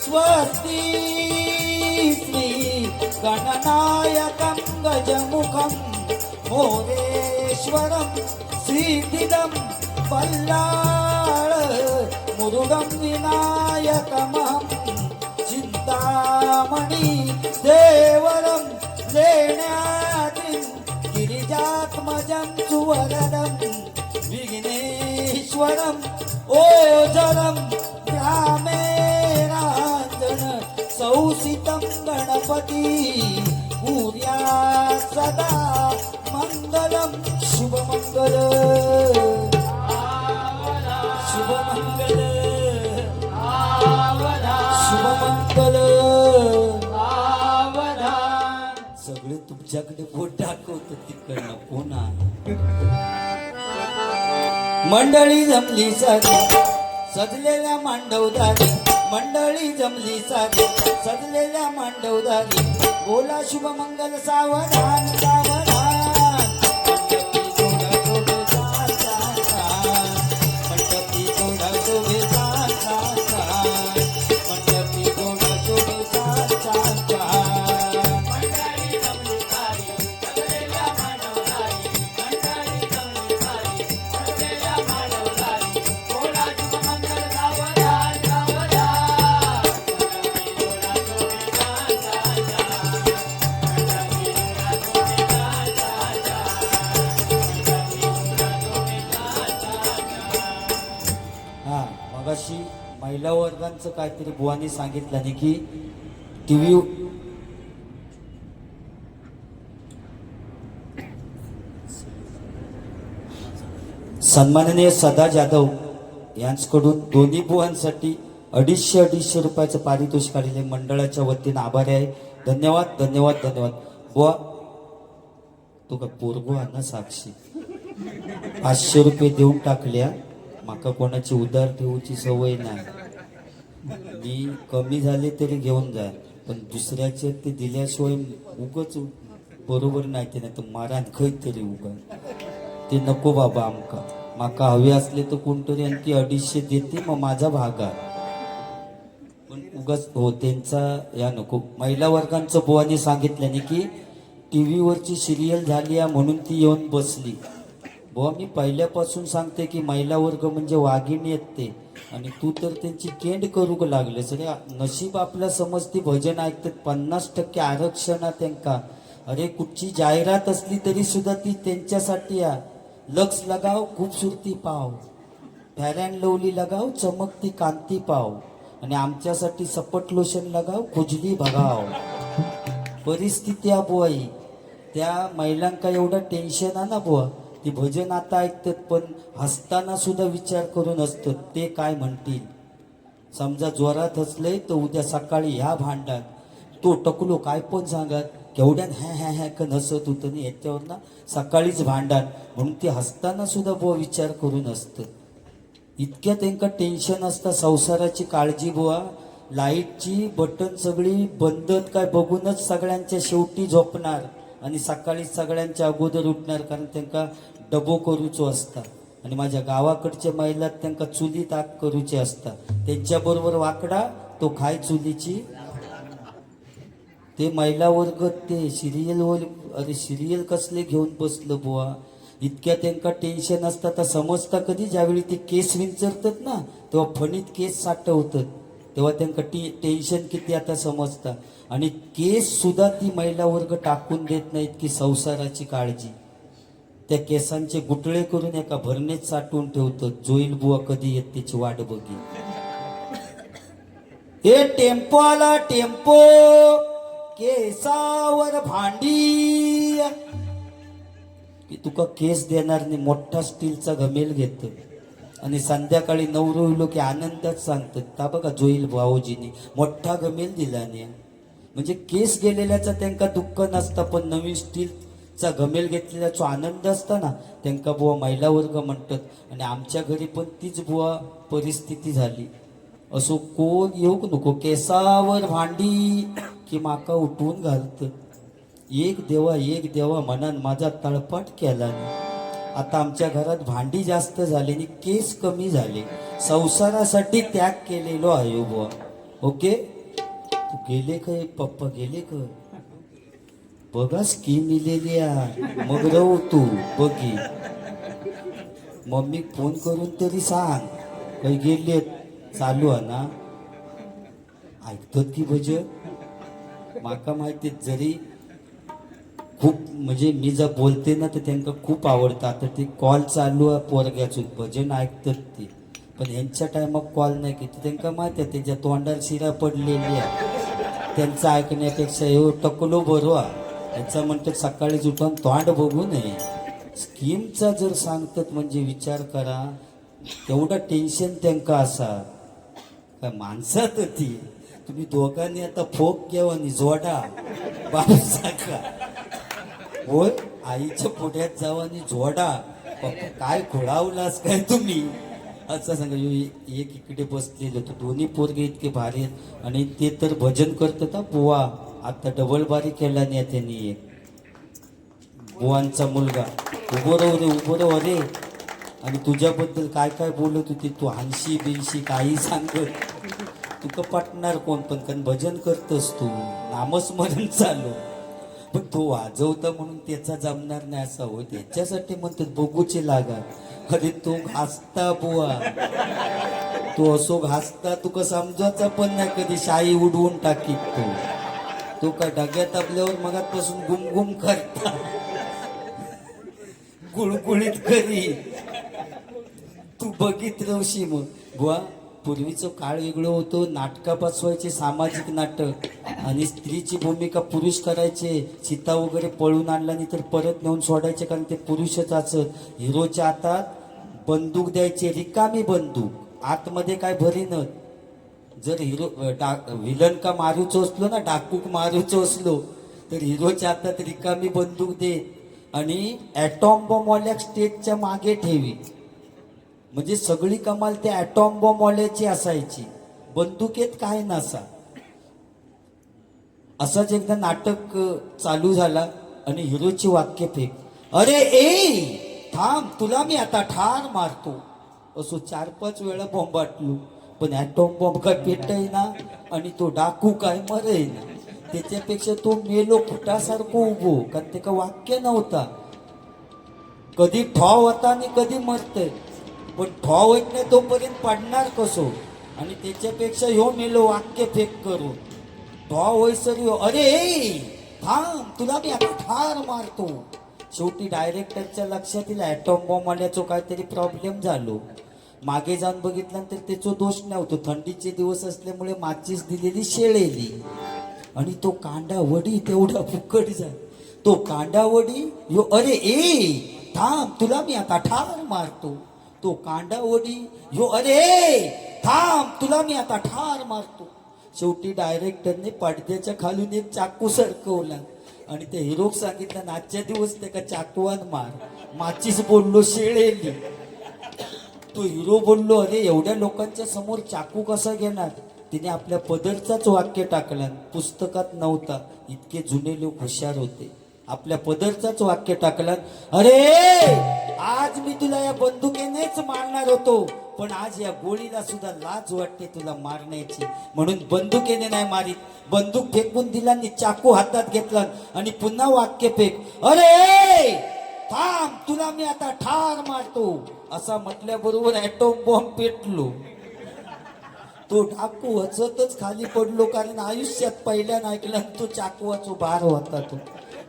स्वस्ति श्री गणनायकं गजमुखं मोरेश्वरं सिद्धिदं बल्लाळ मुरुगं विनायकमहं चिन्तामणि देवरं लेण्यातिं गिरिजात्मजं सुवरदं विघ्नेश्वरं ओझरं ग्रामेराञ्जन सौसितं गणपति पूर्या सदा मङ्गलं शुभमङ्गल शुभमङ्गल शुभमङ्गल सगळे तुमच्याकडे बोट दाखवतो तिकडनं पुन्हा मंडळी जमली सारी सजलेल्या मांडवदारी मंडळी जमली सारी सजलेल्या मांडवदारी बोला शुभमंगल सावधान सावधान मंडपी थोडा शोभे छान छान छान मंडपी थोडा शोभे छान छान छान मंडळी जमली सारी सजलेल्या मांडवदारी मंडळी जमली सारी सजलेल्या मांडवदारी बोला शुभमंगल सावधान महिला वर्गांचं काहीतरी बुवानी सांगितलं नाही की टीव्ही सन्माननीय सदा जाधव यांच्याकडून दोन्ही बुवांसाठी 250 रुपयाचं पारितोषिक आलेले मंडळाच्या वतीनं आभारी आहे. धन्यवाद धन्यवाद धन्यवाद. बुवा तू का पोरगो ना साक्षी 500 रुपये देऊन टाकल्या. माका कोणाची उधार ठेवूची सवय नाही. मी कमी झाले तरी घेऊन जा, पण दुसऱ्याचे ते दिल्याशिवाय उगच बरोबर नाही. ते नाही तर मारान खै तरी उगा ते नको बाबा. आमका माका हवे असले तर कोणतरी आणखी 250 देते, मग माझा भाग आहे. पण उगाच हो त्यांचा या नको. महिला वर्गांचं बुवानी सांगितल्याने की टीव्हीवरची सिरियल झाली आहे म्हणून ती येऊन बसली. बुवा मी पहिल्यापासून सांगते की महिला वर्ग म्हणजे वाघिणी आहेत ते, आणि तू तर त्यांची केंड करू लागले. सगळे नशीब आपल्या समजती भजन ऐकतात. 50% आरक्षण त्यांका. अरे कुठची जाहिरात असली तरी सुद्धा ती त्यांच्यासाठी आहे. लक्स लगाव खूबसूरती पाव, फेअर अँड लवली लगाव चमकती कांती पाव, आणि आमच्यासाठी सपट लोशन लगाव खुजली भगाव. परिस्थिती आहे बुवा ही. त्या महिलांका एवढं टेन्शन आहे ना बुवा. ती भजन आता ऐकतात पण हसताना सुद्धा विचार करून असतात ते काय म्हणतील. समजा जोरात हसले तर उद्या सकाळी ह्या भांडात तो टकलो काय पण सांगत केवढ्यान हॅ कन हसत होतं नाही याच्यावर ना सकाळीच भांडण. म्हणून ते हसताना सुद्धा बुवा विचार करून असतं. इतक्या त्यांना टेन्शन असतं. संसाराची काळजी बुवा. लाईटची बटन सगळी बंद काय बघूनच सगळ्यांच्या शेवटी झोपणार आणि सकाळी सगळ्यांच्या अगोदर उठणार, कारण त्यांना डबो करूचो असता. आणि माझ्या गावाकडच्या महिला त्यांना चुलीत आग करूचे असतात. त्यांच्याबरोबर वाकडा तो खाय चुलीची. ते महिला वर्ग ते सिरियलवर, अरे सिरियल कसले घेऊन बसलं बुवा. इतक्या त्यांना टेन्शन असतं. तर समजता कधी ज्यावेळी ते केस विंचरतात ना तेव्हा फणीत केस साठवतात, तेव्हा त्यांना टेन्शन किती आता समजता. आणि केस सुद्धा ती महिला वर्ग टाकून देत नाहीत की संसाराची काळजी. त्या केसांचे गुटळे करून एका भरणीत साठवून ठेवतात. जोईल बुवा कधी येत त्याची वाट बघी. हे टेम्पो आला टेम्पो, केसावर भांडी. की तुका केस देणार नाही, मोठा स्टीलचा घमेल घेत आणि संध्याकाळी नवरवलो की आनंदात सांगतात ता बघा जोईल भाऊजीनी मोठा घमेल दिला नाही. म्हणजे केस गेलेल्याचा त्यांना दुःख नसता, पण नवीन स्टीलचा घमेल घेतलेल्याचा आनंद असताना त्यांना बुवा महिला वर्ग म्हणतात. आणि आमच्या घरी पण तीच बुवा परिस्थिती झाली. असो कोण येऊ नको केसावर भांडी की माका उठवून घालत. एक देवा मनान माझा तळपाट केला नाही. आता आमच्या घरात भांडी जास्त झाली आणि केस कमी झाले. संसारासाठी त्याग केलेलो आहे बुवा. ओके तू गेले का पप्पा गेले का बघा स्कीम इलेली मग रव तू बघी. मम्मी फोन करून तरी सांग काही गेले चालू आहे ना. ऐकतात की भजन. माका माहिती जरी खूप म्हणजे मी जर बोलते ना तर त्यांना खूप आवडतं. आता ते कॉल चालू आहे पोरग्याचून भजन ऐकतात ते, पण यांच्या टायमात कॉल नाही की त्यांना माहिती आहे त्याच्या तोंडाला शिरा पडलेली आहे. त्यांचं ऐकण्यापेक्षा एवढं टकलो बरोवा यांचा म्हणतात सकाळीच उठून तोंड बघू नये. स्कीमचा जर सांगतात म्हणजे विचार करा तेवढं टेन्शन त्यांना असा काय माणसात ती. तुम्ही दोघांनी आता फोक घ्यावा आणि जोडा बाबा होय आईच्या पुढ्यात जावा आणि जोडा. पप्पा काय खोळावलास काय तुम्ही असं सांगा. एक इकडे बसलेलं होतं. दोन्ही पोरगे इतके भारी आहेत आणि ते तर भजन करतात. बुवा आता डबल बारी केला नाही त्यांनी. एक बुवांचा मुलगा उभं राहू अरे. आणि तुझ्याबद्दल काय काय बोलत होती तू हानशी बिनशी काही सांगत. तुका पटणार कोण पण कारण भजन करतस तू नामस्मरण चालू. पण तो वाजवता म्हणून त्याचा जमणार नाही असा होय. त्याच्यासाठी म्हणतात बघूचे लागा. अरे तो घासता बुवा तो असो घासता तुका समजायचा पण नाही कधी. शाई उडवून टाकीत तो काय डग्यात आपल्यावर मगातपासून गुमगुम करता गुळगुळीत करी. तू बघित रवशी मग बुवा पूर्वीचं काळ वेगळं होतं. नाटका बसवायचे, सामाजिक नाटक, आणि स्त्रीची भूमिका पुरुष करायचे. सीता वगैरे पळून आणला नाही तर परत नेऊन सोडायचे, कारण ते पुरुषच असत. हिरोच्या हातात बंदूक द्यायचे, रिकामी बंदूक, आतमध्ये काय भरीनच. जर हिरो विलन का मारूचं असलो ना, डाकूक मारूचं असलो, तर हिरोच्या हातात रिकामी बंदूक दे आणि ॲटॉम बॉम्बवाल्या स्टेजच्या मागे ठेवी. म्हणजे सगळी कमाल त्या ॲटॉम बॉम्बवाल्याची असायची, बंदुकेत काय नसा. असाच एकदा नाटक चालू झाला आणि हिरोची वाक्य फेक, अरे ए थांब, तुला मी आता ठार मारतो. असो 4-5 वेळा बॉम्बाटलो, पण ॲटॉम बॉम्ब काय पेटय ना आणि तो डाकू काय मरय ना. त्याच्यापेक्षा तो मेलो फुटासारखं उभो, कारण ते का वाक्य नव्हता. कधी ठॉ होता आणि कधी मरतय, पण ठॉ होत नाही तोपर्यंत पडणार कसो. आणि त्याच्यापेक्षा ह्यो मेलो वाक्य फेक करू, ठॉ होईसर ह्यो अरे थांब, तुला मी आता ठार मारतो. शेवटी डायरेक्टरच्या लक्षात येईल ॲटॉम बॉम्ब आल्याचो काहीतरी प्रॉब्लेम झालो. मागे जाऊन बघितल्यानंतर त्याचा दोष नव्हतो, थंडीचे दिवस असल्यामुळे माचीस दिलेली शेळेली. आणि तो कांदा वडी तेवढा फुकट जा, तो कांदा वडी यो अरे ए थांब, तुला मी आता ठार मारतो. तो कांदा वडी यो अरे थांब, तुला मी आता ठार मारतो. शेवटी डायरेक्टरने पडद्याच्या खालून एक चाकू सरकवला आणि त्या हिरोक सांगितलं, आजच्या दिवस ते का चाकूवान मार. माचीस बोललो शेळेली. तो हिरो बोललो, अरे एवढ्या लोकांच्या समोर चाकू कसा घेणार. तिने आपल्या पदरचाच वाक्य टाकला, पुस्तकात नव्हता, इतके जुने लोक हुशार होते. आपल्या पदरचाच वाक्य टाकला, अरे आज मी तुला या बंदुकीनेच मारणार होतो, पण आज या गोळीला सुद्धा लाज वाटते तुला मारण्याची, म्हणून बंदुकीने नाही मारित. बंदूक फेकून दिला आणि चाकू हातात घेतला आणि पुन्हा वाक्य फेक, अरे थांब, तुला मी आता ठार मारतो. असा म्हटल्याबरोबर ॲटॉम बॉम्ब पेटलो. तो डाकू हसतच खाली पडलो, कारण आयुष्यात पहिल्यानं ऐकला तो चाकवाचा भार होता. तो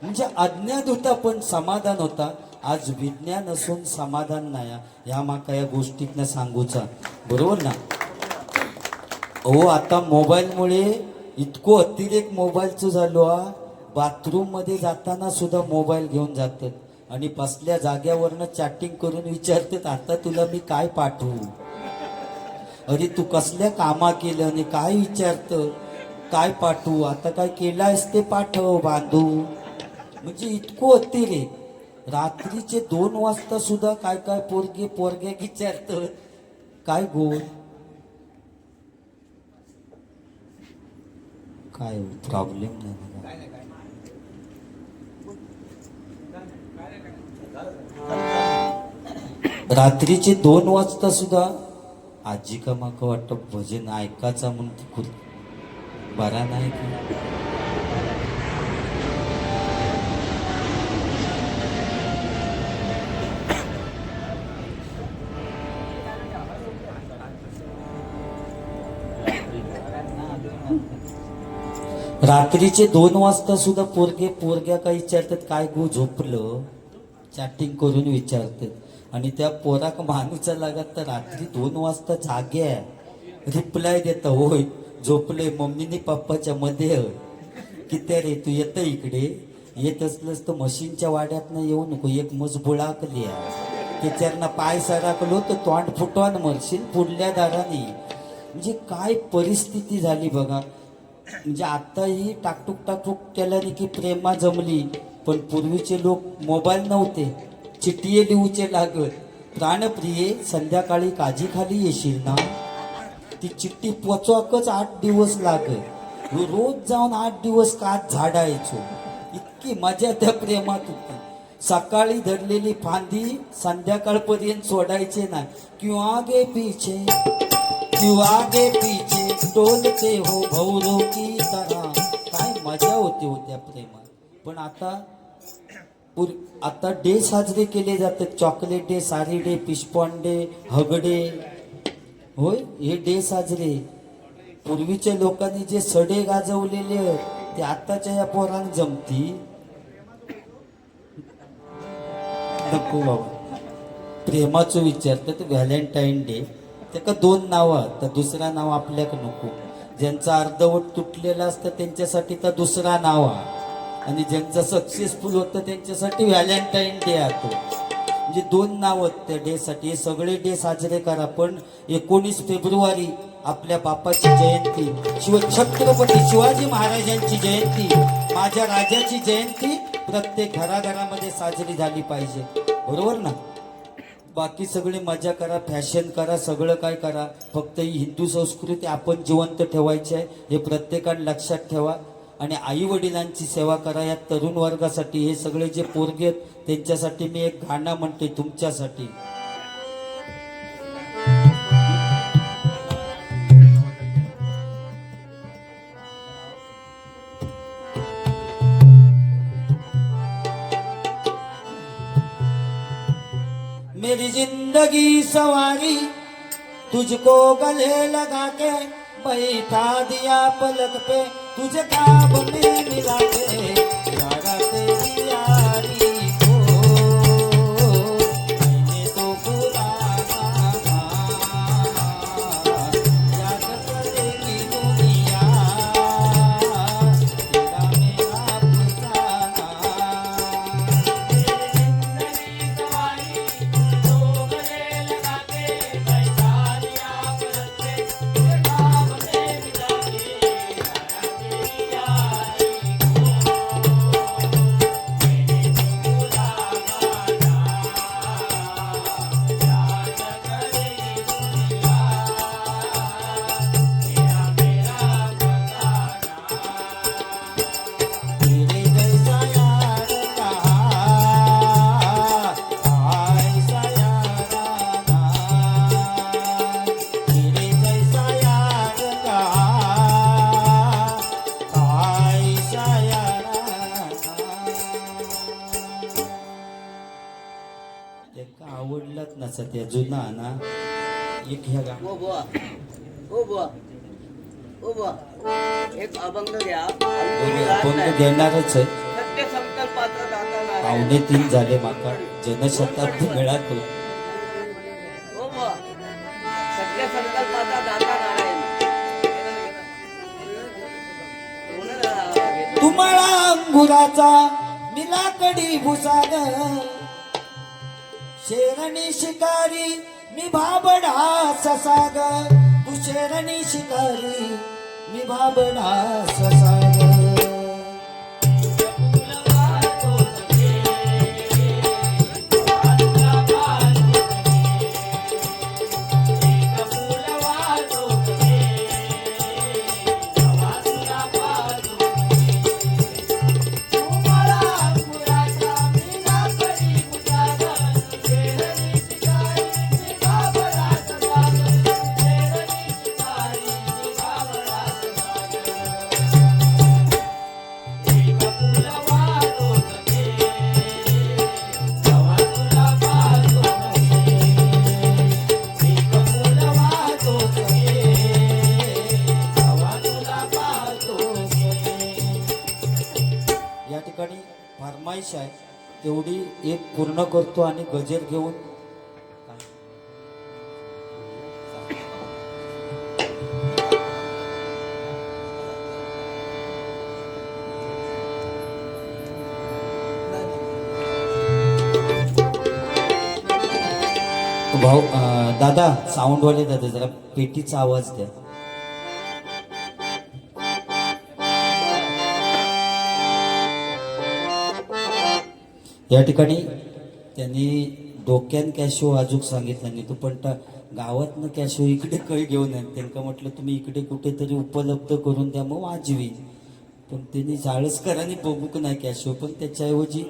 म्हणजे अज्ञान होता पण समाधान होता. आज विज्ञान असून समाधान नाही, ह्या माका या गोष्टीतनं सांगूचा, बरोबर ना. हो, आता मोबाईलमुळे इतकं अतिरेक मोबाईलचं झालो हा. बाथरूम मध्ये जाताना सुद्धा मोबाईल घेऊन जातात आणि बसल्या जाग्यावरनं चॅटिंग करून विचारतात, आता तुला मी काय पाठवू. अरे तू कसल्या कामा केलं आणि काय विचारतं, काय पाठवू, आता काय केलायस ते पाठव बांधू. म्हणजे इतकं अतिरेक. रात्रीचे 2 वाजता सुद्धा काय काय पोरगे विचारतं, काय गोल, काय प्रॉब्लेम नाही. रात्रीचे 2 वाजता सुद्धा आजी का माका वाटतं भजन ऐकायचा म्हणून ती खूप बरा नाही की. रात्रीचे 2 वाजता सुद्धा पोरग्या काय विचारतात, काय गो झोपलं, चॅटिंग करून विचारतात. आणि त्या पोराक माणूचा लागत तर रात्री 2 वाजता जागे रिप्लाय देता, होय झोपले, मम्मीने पप्पाच्या मध्ये. किती रे तू येतं इकडे, येत असलंस तर मशीनच्या वाड्यातनं येऊ नको, एक मज बुळाकली त्याच्यावरनं पाय सराकलो तर तोंड फुटवान मरशील पुढल्या दाराने. म्हणजे काय परिस्थिती झाली बघा. म्हणजे आताही टाकटूक केल्याने की प्रेमा जमली, पण पूर्वीचे लोक मोबाईल नव्हते, चिठ्ठी लिहूचे लागत, प्राणप्रिये संध्याकाळी काजी खाली येशील ना. ती चिठ्ठी पोचवाकच 8 दिवस लागत. रोज जाऊन 8 दिवस कात झाडायचो. इतकी मजा त्या प्रेमात होती. सकाळी धरलेली फांदी संध्याकाळपर्यंत सोडायचे ना. क्यों आगे पीछे डोलते हो भौरों की तरह. काय मजा होती त्या प्रेमात. पण आता डे साजरे केले जातात, चॉकलेट डे, सारी डे, पिशपॉन डे, हग डे, होय हे डे साजरे. पूर्वीच्या लोकांनी जे सडे गाजवलेले ते आताच्या या पोरांना जमती नको बाबा. प्रेमाचं विचारतात व्हॅलेंटाईन डे, त्याका दोन नावं तर दुसरा नाव आपल्याक नको. ज्यांचं अर्धवट तुटलेलं असतं त्यांच्यासाठी तर दुसरा नाव हा. आणि ज्यांचं सक्सेसफुल होतं त्यांच्यासाठी व्हॅलेंटाईन डे असतो. म्हणजे दोन नाव त्या डे साठी. हे सगळे डे साजरे करा, पण 19 फेब्रुवारी आपल्या बापाची जयंती, छत्रपती शिवाजी महाराजांची जयंती, माझ्या राजाची जयंती प्रत्येक घराघरामध्ये साजरी झाली पाहिजे. बरोबर ना? बाकी सगळी मजा करा, फॅशन करा, सगळं काय करा, फक्त ही हिंदू संस्कृती आपण जिवंत ठेवायची आहे हे प्रत्येकाने लक्षात ठेवा. आणि आई वडिलांची सेवा करा. या तरुण वर्गासाठी, हे सगळे जे पोरगे आहेत त्यांच्यासाठी मी एक गाणं म्हणते तुमच्यासाठी. मेरी जिंदगी सवारी तुझको गले लगा के बैठा दिया पलक पे, तुझे ख्वाब में मिला के यारा तेरी यारी को मैंने तो बुलाना था, याद करेगी दुनिया तेरा मेरा अफसाना. आवडलाच नसा त्या जुना ना एक ह्या गा ओ बुवा ओ बुवा ओ बुवा एक अभंग द्या. आपण तर घेणारच आहे. सत्य संकल्पाचा दाता नारायण. 2:45 झाले माका जनशताब्दी मिळात. ओ बुवा सत्य संकल्पाचा दाता नारायण. तुम्हाला अंगुराचा मिला कडी भुसाग, शेरणी शिकारी मी भाबडा ससाग, तू शेरणी शिकारी मी भाबडा ससाग. या ठिकाणी फरमाईश आहे तेवढी एक पूर्ण करतो आणि गजर घेऊन भाऊ दादा साऊंडवाले दादा जरा पेटीचा आवाज द्या. या ठिकाणी त्यांनी डोक्यान कॅशो अजून सांगितलं नाही, तू पण गावातनं कॅशो इकडे काही घेऊन येत. त्यांना म्हटलं तुम्ही इकडे कुठेतरी उपलब्ध करून द्या मग वाजवी. पण त्यांनी जाळसकरांनी बघूक नाही कॅशो, पण त्याच्याऐवजी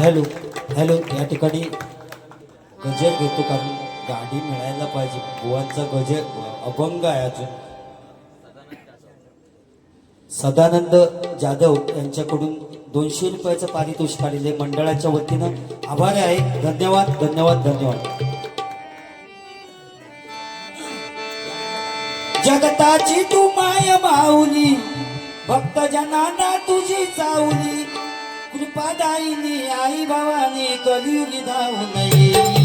हॅलो हॅलो, या ठिकाणी गजर घेतो कारण गाडी मिळायला पाहिजे. बुवांचा गजर अभंग आहे अजून. सदानंद जाधव यांच्याकडून 200 रुपयाचं पारितोषिक आलेले मंडळाच्या वतीनं आभारी आहे. धन्यवाद धन्यवाद धन्यवाद. जगताची तू माय माऊली, भक्त जनाना तुझी चावली, कृपादायिनी आई भवानी कलियुगी धावू नये.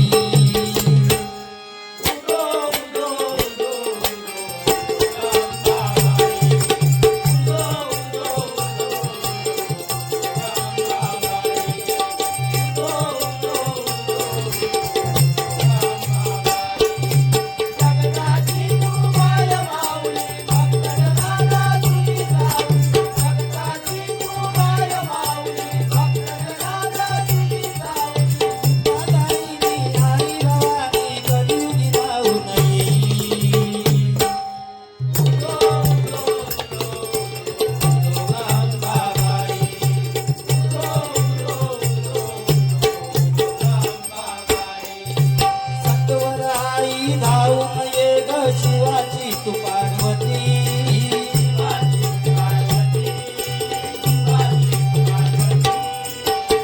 शिवाची तू पार्वती,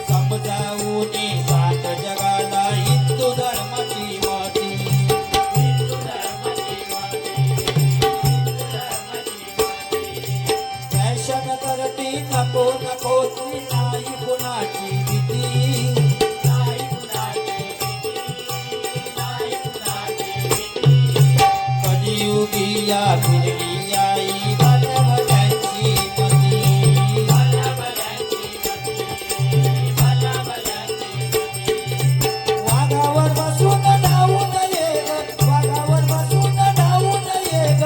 समजावून सात जगाला हिंदू धर्माची मती. फॅशन करती नको नको ती नाही कुणाची भीती. कलियुगिया फिरली आई भल्याभल्यांची मती. वाघावर बसून धावू नये ग, वाघावर बसून धावू नये ग,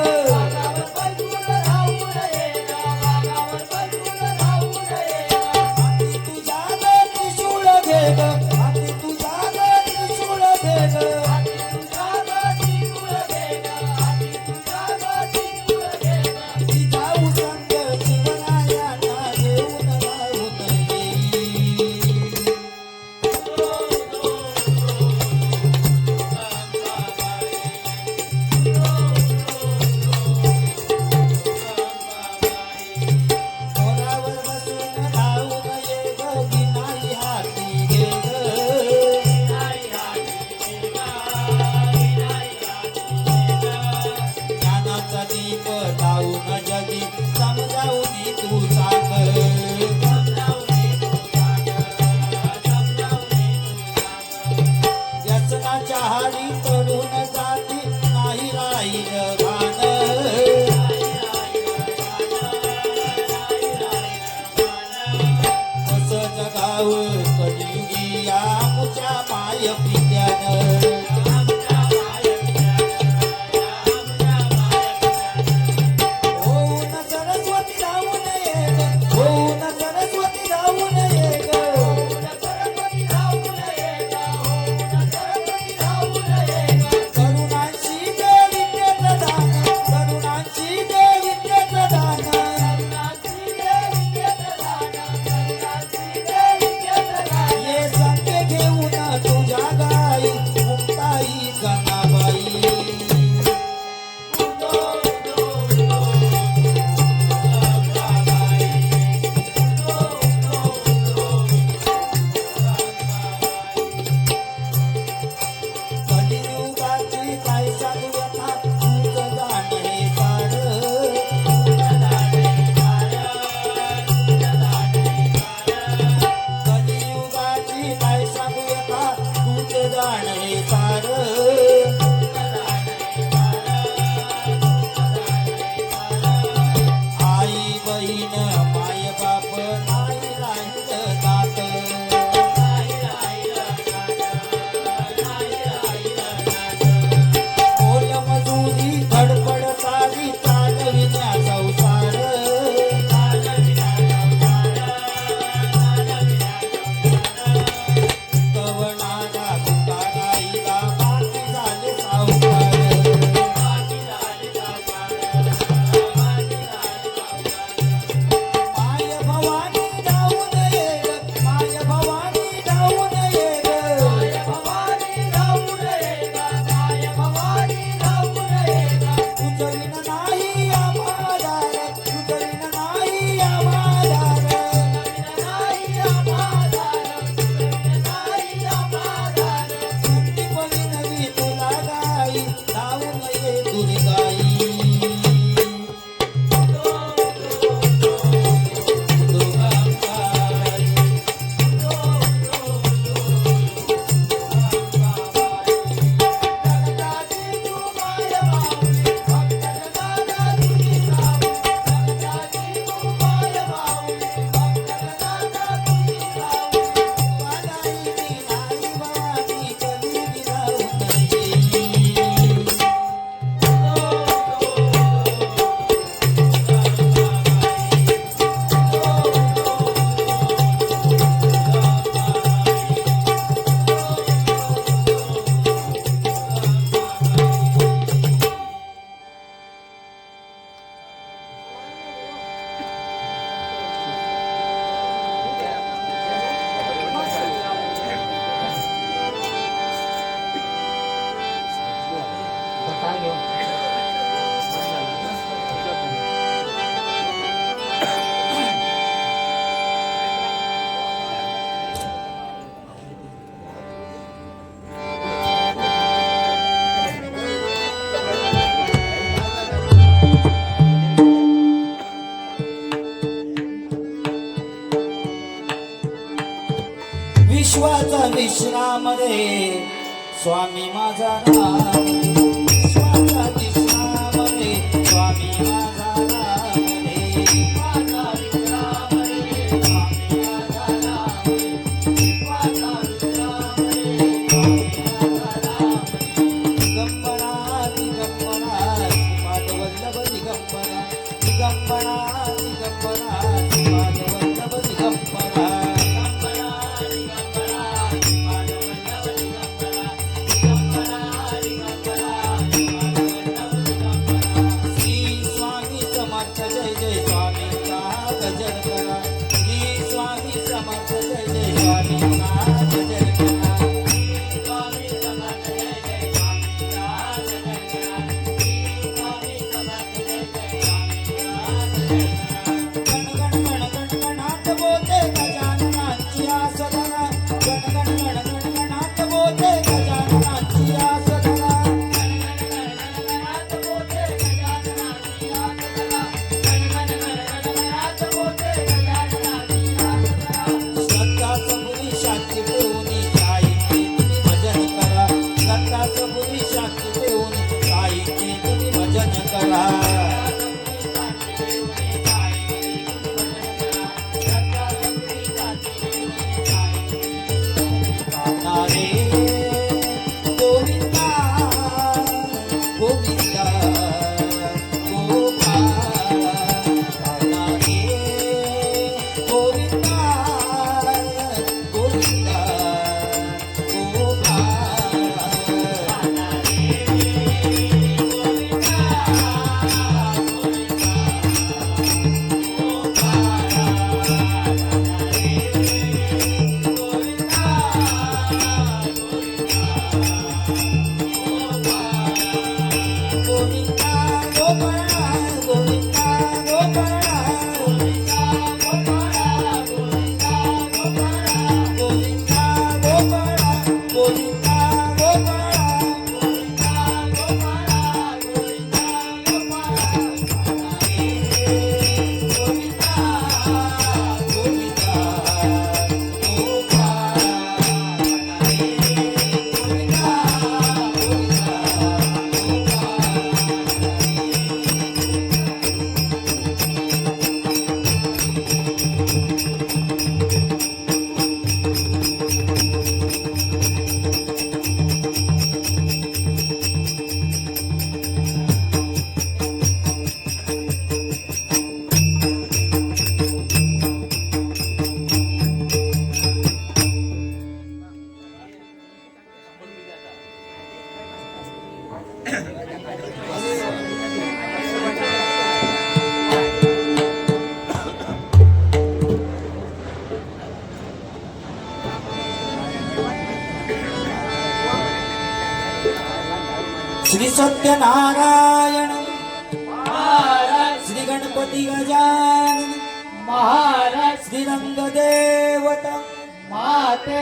हाती तुझ्या ग त्रिशूळ घे ग, हाती तुझ्या ग त्रिशूळ घे ग. जाऊ संत शिवरायांना घेऊन राहू नये. घोड्यावर बसून धावू नये ग, विनाई हाती घे ग. ज्ञानाचा दीप लावून जगी समजावून तू सांग. व्यसनाच्या हारी तरुण जाती नाही राहील भान. कसं जगावं कलियुगी या मुच्या माय पित्यानं. होऊन सरस्वती धावू नये ग, होऊन सरस्वती धावू नये ग, कलियुगी विश्वाचा विश्राम रे स्वामी माझा नाम विश्वाचा विश्राम रे स्वामी माझा नाम रे विश्वाचा विश्राम रे स्वामी माझा नाम रे विश्वाचा विश्राम रे स्वामी माझा नाम रे दिगंबरा माधवल्लभ दिगंबरा दिगंबरा दिगंबरा माधवल्लभ दिगंबरा जय जय स्वामींचा गजर करा श्री स्वामी समर्थ जय जय स्वामींचा गजर करा श्री स्वामी समर्थ जय जय स्वामींचा गजर करा श्री स्वामी समर्थ जय जय स्वामींचा गजर करा गण गण गण गणात बोलते गजाननाची आस धरा गण गण गण गणात बोलते गजाननाची आस धरा श्री सत्यनारायण महाराज श्री गणपती गजानन महाराज श्री रंगदेवता माते